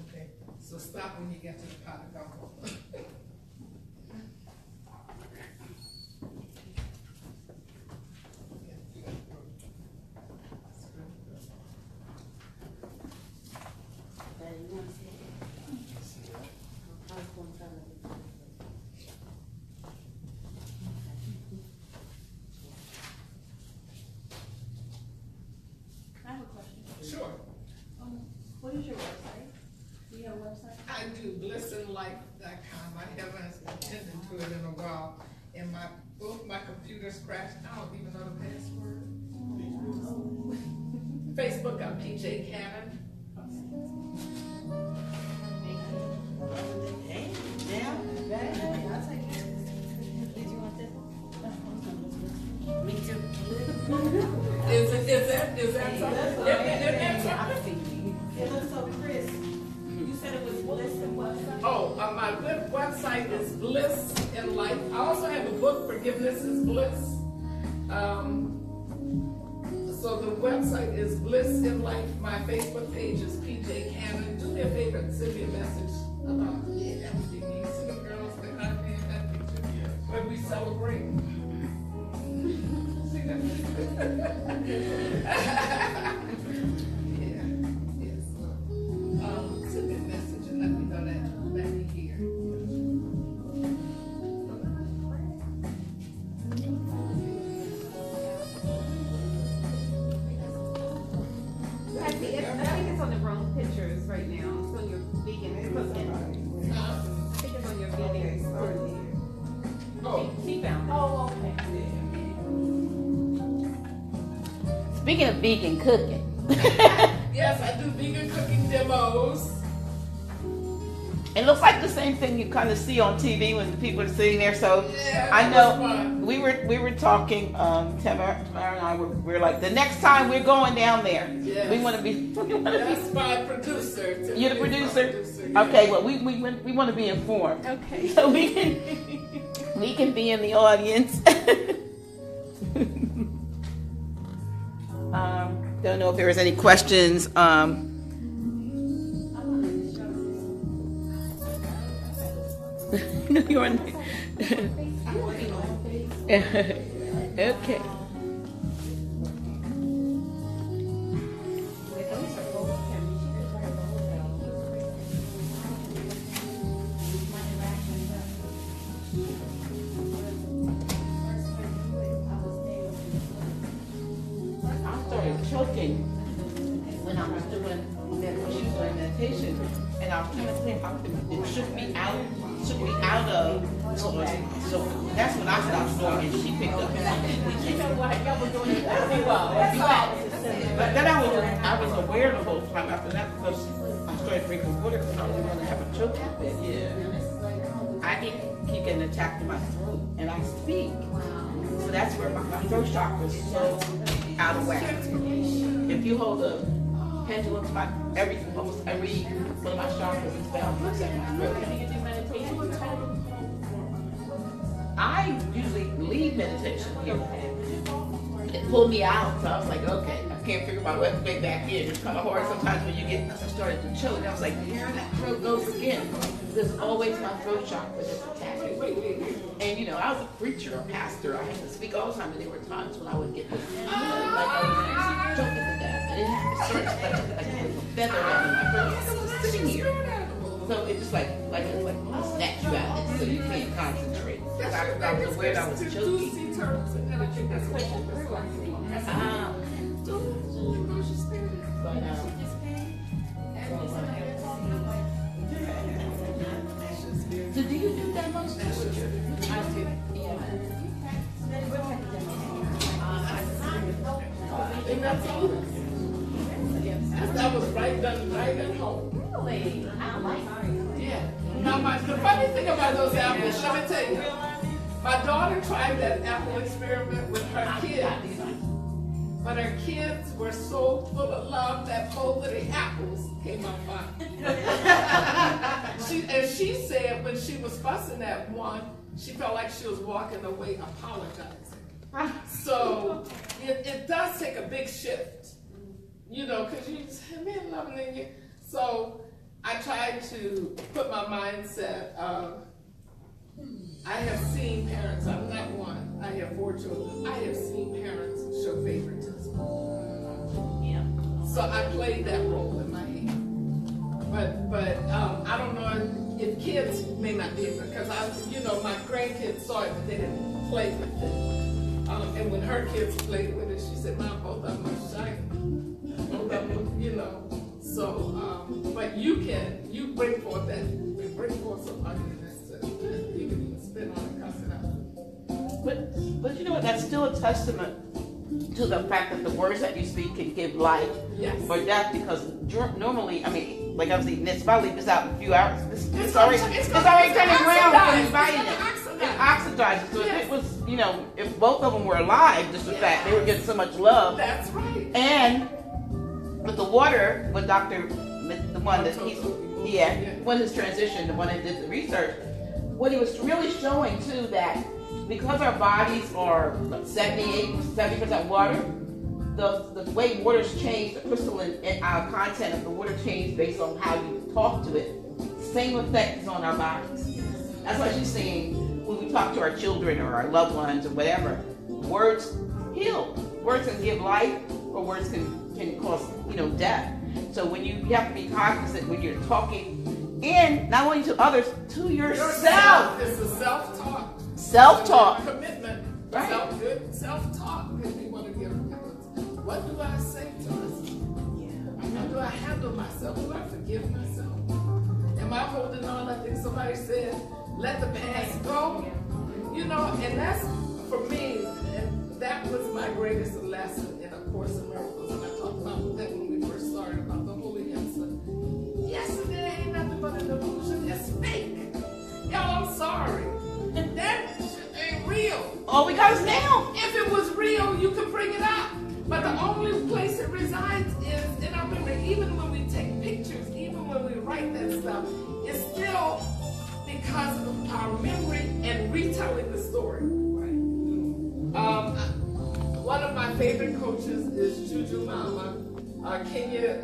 Okay, so stop when you get to the pot of gumbo. I have a question. Sure. What is your website? Do you have a website? I do blissandlife.com. I haven't attended to it in a while. And both my computers crashed. I don't even know the password. Facebook, I'm PJ Cannon. Me too. Is that something? It looks so crisp. You said it was Bliss and what? Oh, My website is Bliss in Life. I also have a book, Forgiveness is Bliss. So the website is Bliss in Life. My Facebook page is PJ Cannon. Do me a favor and send me a message about everything. You see the girls behind me in that picture? When we celebrate. See that? Yes. Send me a message and let me know that I'm back here. I think it's on the wrong pictures right now. It's on your vegan cooking. I think it's on your vegan cooking. Oh. He found it. Oh, okay. Speaking of vegan cooking. Yes, I do vegan cooking demos. It looks like the same thing you kind of see on TV when the people are sitting there. So Yeah, I that was know fun. we were talking. Tamara and I were like, the next time we're going down there, Yes. we want to be. That's my producer. You're the producer. Yeah. Okay, well we want to be informed. Okay. So we can be in the audience. Don't know if there was any questions. You're on. Okay. I started choking when I was doing meditation, and I was trying to think how it shook me out of. So that's when I stopped doing it. She picked up. You know what? Y'all were doing it very well. But then I was aware the whole time after that because I started drinking water because I was going to have a choking fit. Yeah. I keep getting attacked in my throat, and I speak. So that's where my throat chakra is so out of whack. If you hold a pendulum, almost every one of my chakras is balanced at my throat. I usually leave meditation here. It pulled me out, so I was like, okay, I can't figure my way back in. It's kind of hard sometimes when you get, because I started to choke, and I was like, here that throat goes again. There's always my throat chakra that's attacking. And you know, I was a preacher, a pastor, I had to speak all the time, and there were times when I would get this, like I was choking to death, and it started like a feather down in my throat. I was just sitting here. So it just like I'll snatch you out of it so you can't concentrate. I was aware I was choking. So do you do that much? I do. Yeah. That was right at home. Really? I like it. Yeah. Now, the funny thing about those apples, let me tell you, my daughter tried that apple experiment with her kids, but her kids were so full of love that both of the apples came out fine. She said when she was fussing at one, she felt like she was walking away apologizing. So it does take a big shift, you know, because you say, man, loving you. So I tried to put my mindset of, I have seen parents, I'm not one, I have 4 children, I have seen parents show favoritism. Yeah. So I played that role in my head. But I don't know if kids may not be able, because my grandkids saw it, but they didn't play with it. And when her kids played with it, she said, Mom, both of them are shy. Both of them, you know. So, but you bring forth some ugliness. You can even spit on it, cuss it out. But you know what? That's still a testament to the fact that the words that you speak can give life or death. Because normally, I mean, like I was eating this, if I leave this out in a few hours, it's already turning brown when you're biting it. It oxidizes. So if it was, you know, if both of them were alive, just the fact they were getting so much love. That's right. And with the water, with the one that he's when his transition, the one that did the research, what he was really showing too, that because our bodies are 70% water, the way water's changed, the crystalline content of the water changed based on how you talk to it. Same effect is on our bodies. That's what she's saying when we talk to our children or our loved ones or whatever. Words heal. Words can give life, or words can cause, death. So when you have to be cognizant when you're talking, and not only to others, to yourself. It's a self-talk. Self-talk. Commitment. Right. Good self-talk. Because we want to give what do I say to myself? How do I handle myself? Do I forgive myself? Am I holding on? I think somebody said, let the past go. And that's, for me, and that was my greatest lesson in A Course in Miracles. And I talked about that when we first started, about the holy instant. Yesterday ain't nothing but an illusion. It's fake. Y'all, I'm sorry. That shit ain't real. All we got is now. If it was real, you could bring it up. But the only place it resides is in our memory. Even when we take pictures, even when we write that stuff, it's still because of our memory and retelling the story. One of my favorite coaches is Juju Mama, Kenya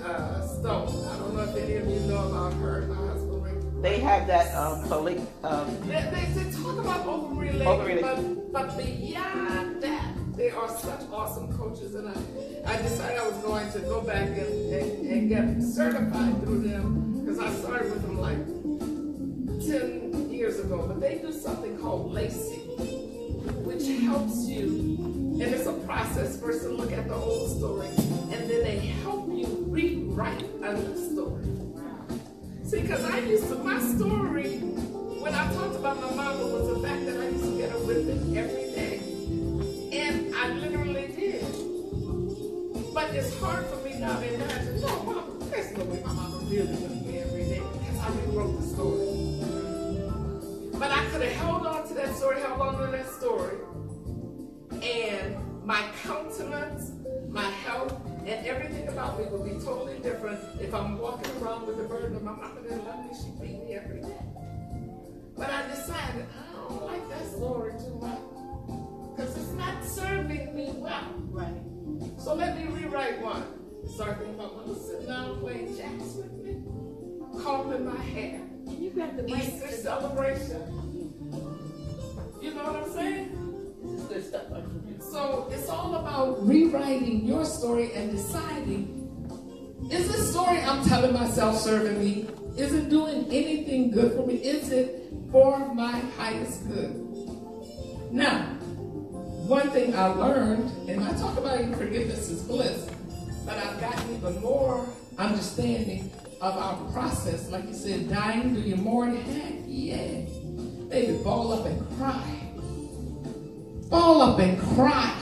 Stone. I don't know if any of you know about her. My husband Rick. They have that they talk about overrelating, but beyond that, they are such awesome coaches, and I decided I was going to go back and get certified through them, because I started with them like 10 years ago. But they do something called lacing, which helps you, and it's a process first to look at the whole story, and then they help you rewrite a new story. See, because my story, when I talked about my mama, was the fact that I used to get a whipping every day. And I literally did. But it's hard for me now to imagine, no, Mama, there's no way my mama really whipped me every day, because I rewrote the story. But I could have held on to that story, held on to that story, and my countenance, my health, and everything about me would be totally different if I'm walking around with the burden of my mama didn't love me, she beat me every day. But I decided, I don't like that story too much, because it's not serving me well. Right. So let me rewrite one. Start thinking about Mama sitting down playing jacks with me, combing my hair. You got the Easter celebration. You know what I'm saying? This is good stuff. So it's all about rewriting your story and deciding, is this story I'm telling myself serving me? Is it doing anything good for me? Is it for my highest good? Now, one thing I learned, and I talk about even forgiveness is bliss, but I've gotten even more understanding of our process. Like you said, dying, do you mourn? Heck yeah. Baby, ball up and cry. Ball up and cry.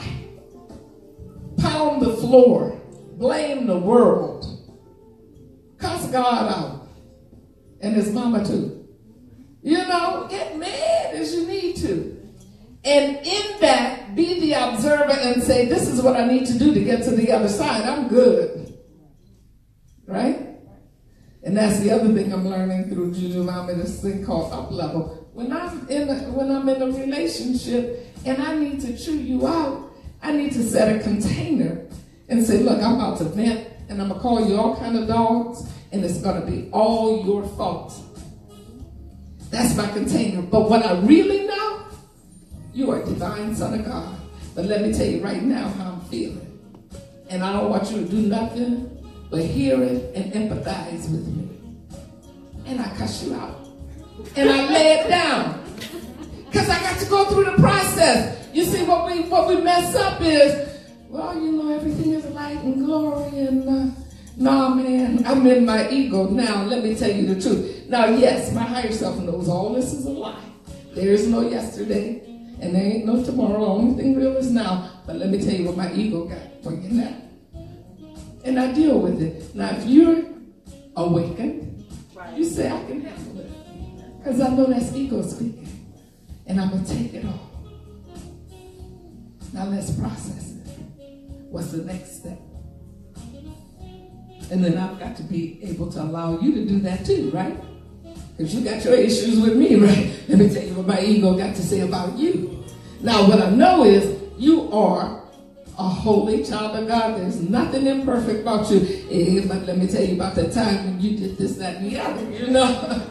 Pound the floor. Blame the world. Cuss God out. And his mama too. Get mad as you need to. And in that, be the observer and say, this is what I need to do to get to the other side. I'm good. Right? And that's the other thing I'm learning through Juju Mama, this thing called up level. When I'm in a relationship and I need to chew you out, I need to set a container and say, look, I'm about to vent, and I'm going to call you all kind of dogs, and it's going to be all your fault. That's my container. But what I really know, you are a divine son of God. But let me tell you right now how I'm feeling. And I don't want you to do nothing but hear it and empathize with me. And I cuss you out. And I lay it down. Because I got to go through the process. You see, what we mess up is, well, everything is light and glory. And no, man, I'm in my ego. Now, let me tell you the truth. Now, yes, my higher self knows all this is a lie. There is no yesterday. And there ain't no tomorrow. The only thing real is now. But let me tell you what my ego got for you now. And I deal with it. Now, if you're awakened, you say, I can handle it. Because I know that's ego speaking. And I'm going to take it all. Now, let's process it. What's the next step? And then I've got to be able to allow you to do that too, right? Because you got your issues with me, right? Let me tell you what my ego got to say about you. Now, what I know is you are a holy child of God. There's nothing imperfect about you. But let me tell you about that time when you did this, that, and the other, you know?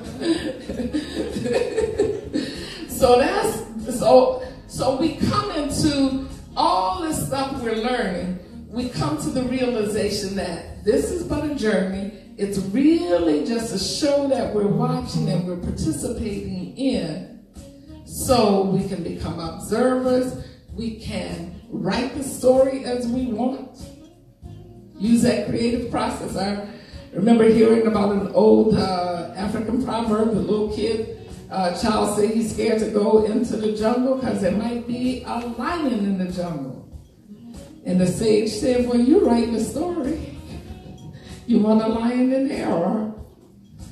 So we come into all this stuff we're learning. We come to the realization that this is but a journey. It's really just a show that we're watching and we're participating in, so we can become observers. We can write the story as we want. Use that creative process. I remember hearing about an old African proverb. The little child said he's scared to go into the jungle because there might be a lion in the jungle. And the sage said, well, you're writing a story. You want a lion in there or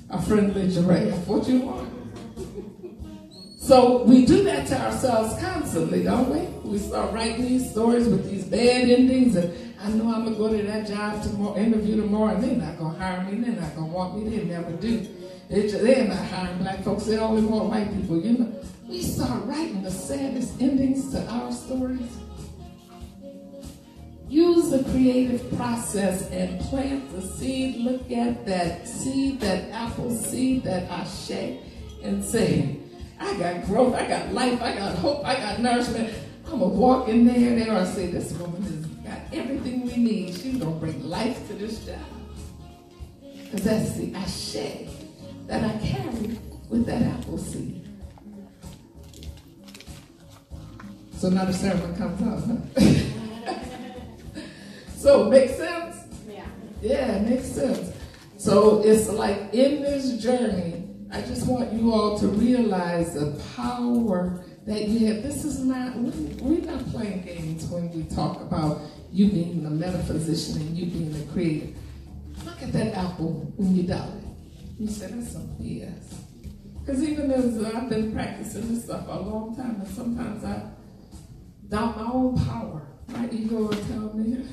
a friendly giraffe? What you want? So we do that to ourselves constantly, don't we? We start writing these stories with these bad endings, and I know I'm going to go to that job tomorrow, interview tomorrow, and they're not going to hire me, they're not going to want me, they never do. They're not hiring black folks, they only want white people, you know. We start writing the saddest endings to our stories. Use the creative process and plant the seed. Look at that seed, that apple seed, that ashe, and say, I got growth, I got life, I got hope, I got nourishment. I'm going to walk in there and I say, this woman has got everything we need. She's going to bring life to this job. Because that's the ashe that I carry with that apple seed. So now the sermon comes out, huh? So, makes sense? Yeah. Yeah, it makes sense. So it's like in this journey, I just want you all to realize the power that you have. This is not, we're not playing games when we talk about you being the metaphysician and you being the creator. Look at that apple when you doubt it. You say, that's some BS. Because even as I've been practicing this stuff for a long time, and sometimes I doubt my own power. My ego will tell me,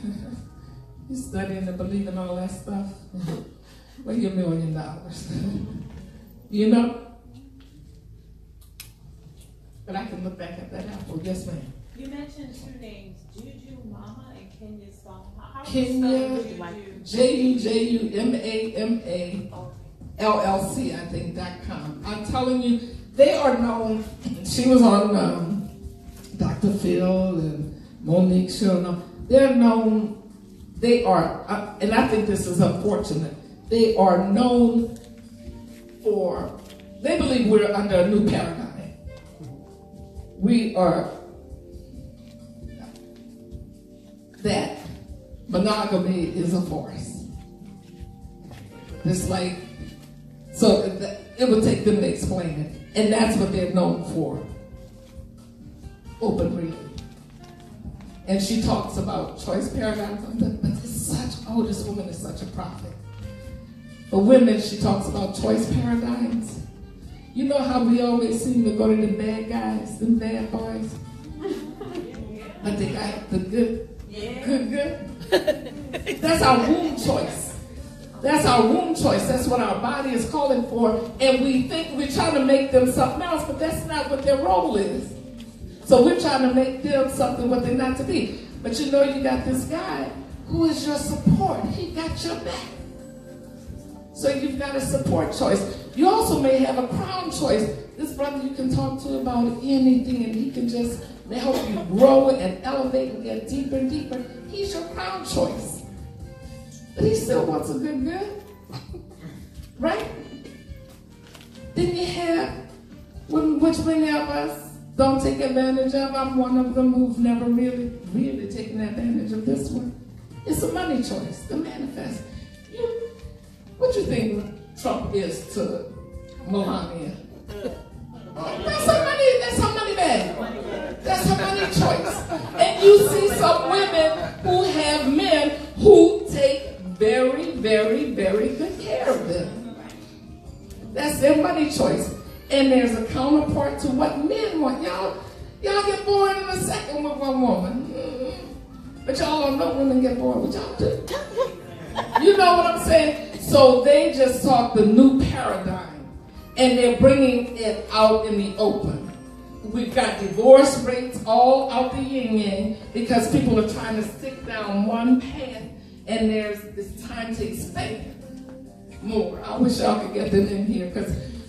you're studying and believing all that stuff. Well, you're $1 million. You know? But I can look back at that apple. Yes, ma'am. You mentioned two names, Juju Mama and Kenya Stone. How Kenya, JUJUMAMA LLC, I think, .com. I'm telling you, they are known. She was on Dr. Phil and Monique show. They're known. They are, and I think this is unfortunate. They are known for. They believe we're under a new paradigm. We are that monogamy is a force. It's like, so it would take them to explain it. And that's what they're known for. Open relay. And she talks about choice paradigms. But it's such, oh, this woman is such a prophet. For women, she talks about choice paradigms. You know how we always seem to go to the bad guys, the bad boys? But they got the good. That's our womb choice. That's our womb choice. That's what our body is calling for. And we think we're trying to make them something else, but that's not what their role is. So we're trying to make them something what they're not to be. But you know, you got this guy who is your support. He got your back. So you've got a support choice. You also may have a crown choice. This brother you can talk to about anything, and he can just help you grow and elevate and get deeper and deeper. He's your crown choice. But he still wants a good. Right? Then you have, which many of us don't take advantage of. I'm one of them who've never really taken advantage of this one. It's a money choice, the manifest. What you think Trump is to Melania? That's her money bag. That's her money choice. And you see some women who have men who take very, very, very good care of them. That's their money choice. And there's a counterpart to what men want. Y'all get bored in a second with one woman. But y'all don't know women get bored with y'all too. You know what I'm saying? So they just taught the new paradigm, and they're bringing it out in the open. We've got divorce rates all out the yin-yang because people are trying to stick down one path, and it's time to expand more. I wish y'all could get them in here,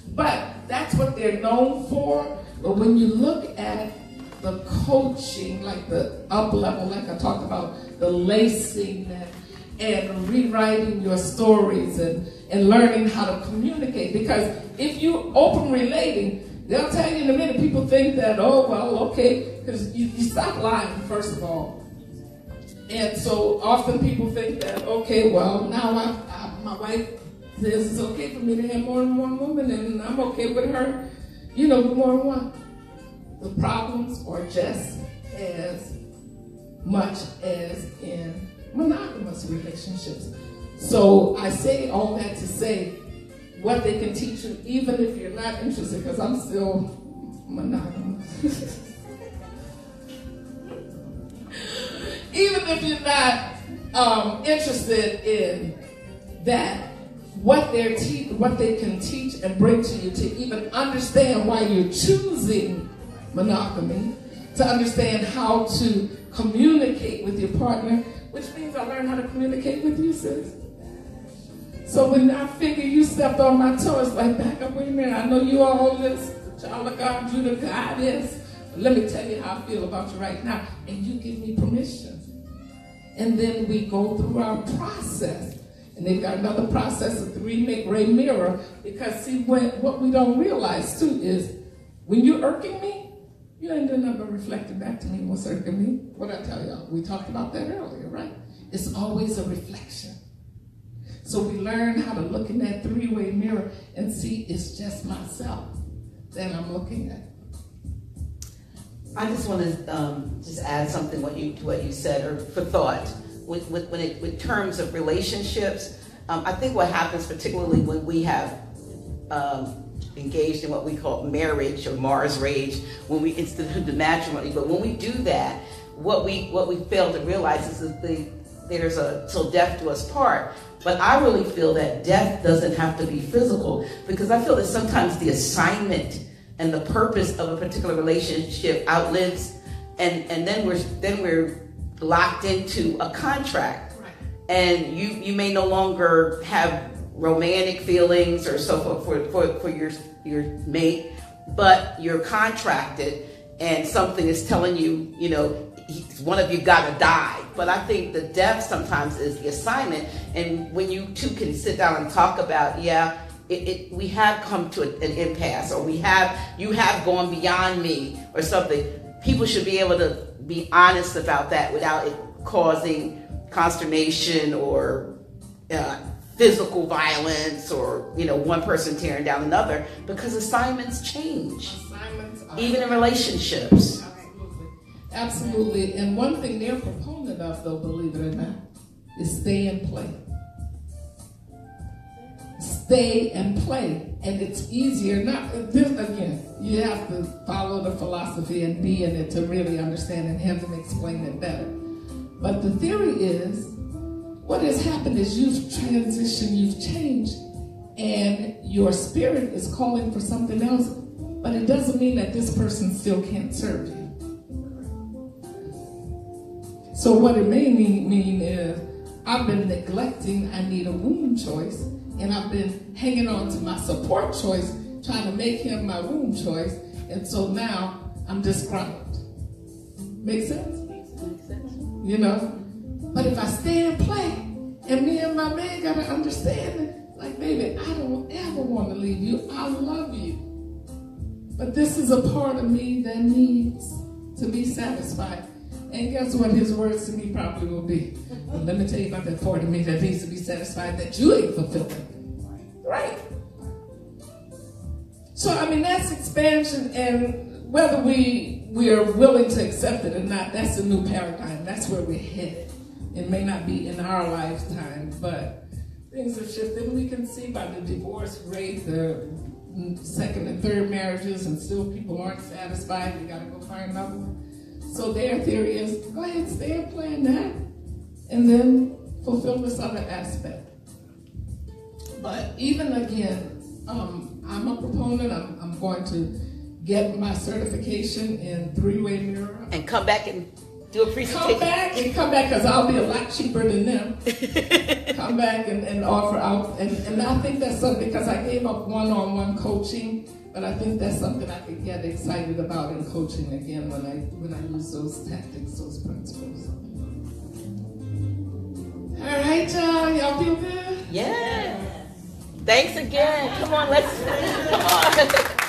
but that's what they're known for. But when you look at the coaching, like the up level, like I talked about, the lacing and rewriting your stories and learning how to communicate. Because if you open relating, they'll tell you in a minute, people think that, oh, well, okay, because you stop lying, first of all. And so often people think that, okay, well, now my wife says it's okay for me to have more than one woman, and I'm okay with her, with more than one. The problems are just as much as in monogamous relationships. So I say all that to say what they can teach you, even if you're not interested, because I'm still monogamous. Even if you're not interested in that, what they can teach and bring to you to even understand why you're choosing monogamy, to understand how to communicate with your partner, which means I learned how to communicate with you, sis. So when I figure you stepped on my toe, it's like, back up, wait a minute, I know you all this, the child of God, you the God is. Let me tell you how I feel about you right now, and you give me permission. And then we go through our process. And they've got another process of the three-way mirror, because see, what we don't realize too is when you're irking me, you ain't doing nothing but reflecting back to me what's irking me. What I tell y'all, we talked about that earlier, right? It's always a reflection. So we learn how to look in that three-way mirror and see it's just myself that I'm looking at. I just want to just add something to what you said, or for thought. With terms of relationships, I think what happens, particularly when we have engaged in what we call marriage or Mars rage, when we institute the matrimony, but when we do that, what we fail to realize is that there's a till death do us part. But I really feel that death doesn't have to be physical, because I feel that sometimes the assignment and the purpose of a particular relationship outlives, and then we're locked into a contract, right. And you may no longer have romantic feelings or so forth for your mate, but you're contracted, and something is telling you, one of you gotta die. But I think the death sometimes is the assignment, and when you two can sit down and talk about, we have come to an impasse, or you have gone beyond me, or something. People should be able to be honest about that without it causing consternation or physical violence, or one person tearing down another, because assignments change, even in relationships. Absolutely. And one thing they're proponent of, though, believe it or not, is stay and play. Stay and play. And it's easier. Again, you have to follow the philosophy and be in it to really understand and have them explain it better. But the theory is, what has happened is you've transitioned, you've changed, and your spirit is calling for something else, but it doesn't mean that this person still can't serve you. So what it may mean is, I've been neglecting, I need a womb choice, and I've been hanging on to my support choice, trying to make him my womb choice, and so now I'm disgruntled. Make sense? Makes sense. But if I stay and play, and me and my man got to understand it, like, baby, I don't ever want to leave you. I love you. But this is a part of me that needs to be satisfied. And guess what his words to me probably will be? Well, let me tell you about that part of me that needs to be satisfied that you ain't fulfilling. Right? So, that's expansion, and whether we are willing to accept it or not, that's a new paradigm. That's where we're headed. It may not be in our lifetime, but things have shifted. We can see by the divorce rate, the second and third marriages, and still people aren't satisfied. They got to go find another one. So their theory is, go ahead, stay and play in that, and then fulfill this other aspect. But even again, I'm a proponent. I'm going to get my certification in three-way mirror. And come back and do a presentation. Come back, because I'll be a lot cheaper than them. Come back and offer out. And I think that's something, because I gave up one-on-one coaching, but I think that's something I could get excited about in coaching again when I use those tactics, those principles. All right, y'all feel good? Yeah. Thanks again. Come on, come on.